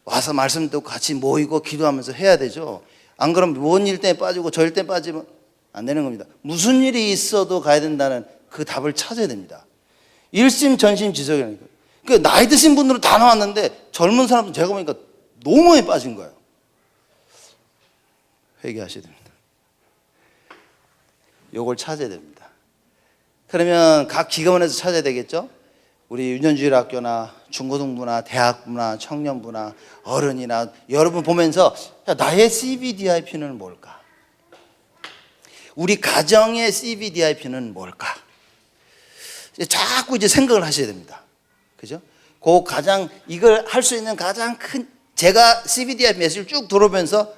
S1: 와서 말씀 듣고 같이 모이고 기도하면서 해야 되죠. 안 그러면 뭔 일 때문에 빠지고 저일 때문에 빠지면 안 되는 겁니다. 무슨 일이 있어도 가야 된다는 그 답을 찾아야 됩니다. 일심전심지속이라니까요. 그 나이 드신 분들은 다 나왔는데 젊은 사람들 제가 보니까 너무 많이 빠진 거예요. 회개하셔야 됩니다. 요걸 찾아야 됩니다. 그러면 각 기관에서 찾아야 되겠죠. 우리 유년주일학교나 중고등부나 대학부나 청년부나 어른이나 여러분 보면서 나의 CBDIP는 뭘까? 우리 가정의 CBDIP는 뭘까? 자꾸 이제 생각을 하셔야 됩니다. 그죠? 그 가장 이걸 할 수 있는 가장 큰 제가 CBDIP 메시지를 쭉 들어오면서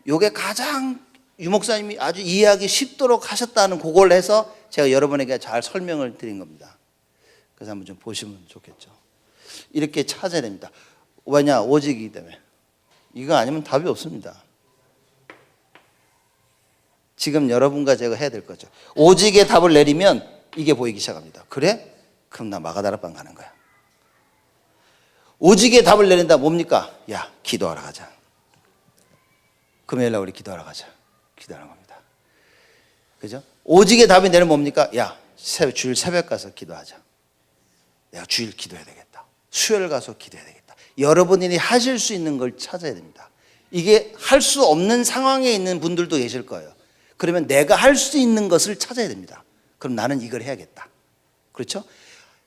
S1: 요게 가장 유 목사님이 아주 이해하기 쉽도록 하셨다는 그걸 해서 제가 여러분에게 잘 설명을 드린 겁니다. 그래서 한번 좀 보시면 좋겠죠. 이렇게 찾아야 됩니다. 왜냐? 오직이기 때문에. 이거 아니면 답이 없습니다. 지금 여러분과 제가 해야 될 거죠. 오직의 답을 내리면 이게 보이기 시작합니다. 그래? 그럼 나 마가다락방 가는 거야. 오직의 답을 내린다 뭡니까? 야, 기도하러 가자. 금요일 날 우리 기도하러 가자. 기도하는 겁니다. 그죠? 오직의 답이 내리면 뭡니까? 야, 주일 새벽 가서 기도하자. 내가 주일 기도해야 되겠다. 수요일 가서 기도해야 되겠다. 여러분이 하실 수 있는 걸 찾아야 됩니다. 이게 할 수 없는 상황에 있는 분들도 계실 거예요. 그러면 내가 할 수 있는 것을 찾아야 됩니다. 그럼 나는 이걸 해야겠다. 그렇죠?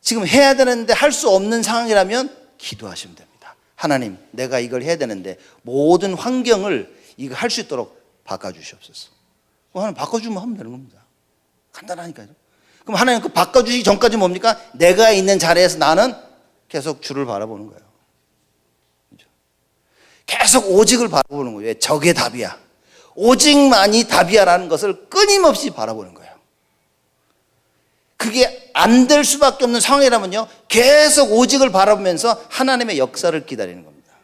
S1: 지금 해야 되는데 할 수 없는 상황이라면 기도하시면 됩니다. 하나님, 내가 이걸 해야 되는데 모든 환경을 이거 할 수 있도록 바꿔주시옵소서. 하나님 바꿔주면 하면 되는 겁니다. 간단하니까요. 그럼 하나님 그 바꿔주시기 전까지 뭡니까? 내가 있는 자리에서 나는 계속 주를 바라보는 거예요. 그렇죠? 계속 오직을 바라보는 거예요. 저게 답이야. 오직만이 답이야라는 것을 끊임없이 바라보는 거예요. 그게 안 될 수밖에 없는 상황이라면요, 계속 오직을 바라보면서 하나님의 역사를 기다리는 겁니다.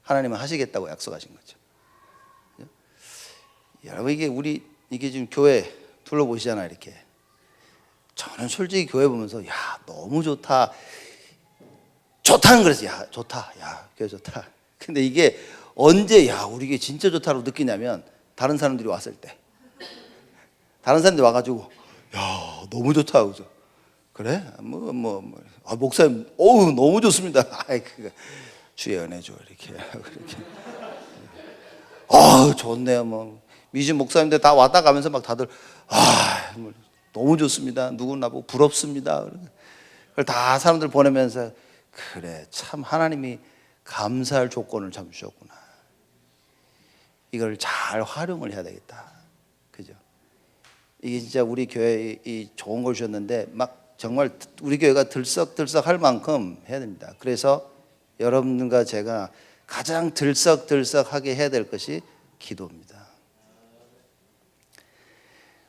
S1: 하나님은 하시겠다고 약속하신 거죠. 여러분, 이게 지금 교회 둘러보시잖아요, 이렇게. 저는 솔직히 교회 보면서, 야, 너무 좋다. 좋다는 그랬어요. 야, 좋다. 야, 교회 좋다. 근데 이게 언제, 야, 우리 이게 진짜 좋다고 느끼냐면, 다른 사람들이 왔을 때. 다른 사람들이 와가지고, 야, 너무 좋다. 그죠? 그래? 목사님, 어우, 너무 좋습니다. 아이, 주의 은혜 줘. 이렇게. 좋네요. 미진 목사님들 다 왔다 가면서 막 다들, 너무 좋습니다. 누구 나보고 부럽습니다. 그걸 다 사람들 보내면서, 그래, 참 하나님이 감사할 조건을 참 주셨구나. 이걸 잘 활용을 해야 되겠다. 그죠? 이게 진짜 우리 교회에 이 좋은 걸 주셨는데 막 정말 우리 교회가 들썩들썩 할 만큼 해야 됩니다. 그래서 여러분과 제가 가장 들썩들썩하게 해야 될 것이 기도입니다.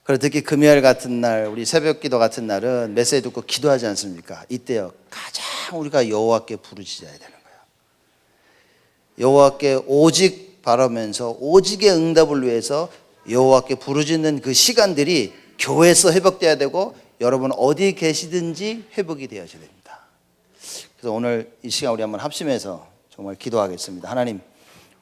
S1: 그리고 특히 금요일 같은 날, 우리 새벽 기도 같은 날은 메시지 듣고 기도하지 않습니까? 이때요, 가장 우리가 여호와께 부르짖어야 되는 거예요. 여호와께 오직 바라면서 오직의 응답을 위해서 여호와께 부르짖는 그 시간들이 교회에서 회복돼야 되고 여러분 어디 계시든지 회복이 되어야 됩니다. 그래서 오늘 이 시간 우리 한번 합심해서 정말 기도하겠습니다. 하나님,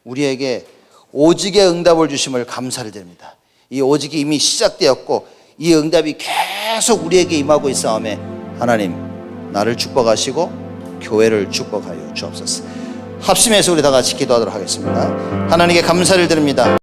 S1: 우리에게 오직의 응답을 주심을 감사를 드립니다. 이 오직이 이미 시작되었고 이 응답이 계속 우리에게 임하고 있사오매 하나님, 나를 축복하시고 교회를 축복하여 주옵소서. 합심해서 우리 다 같이 기도하도록 하겠습니다. 하나님께 감사를 드립니다.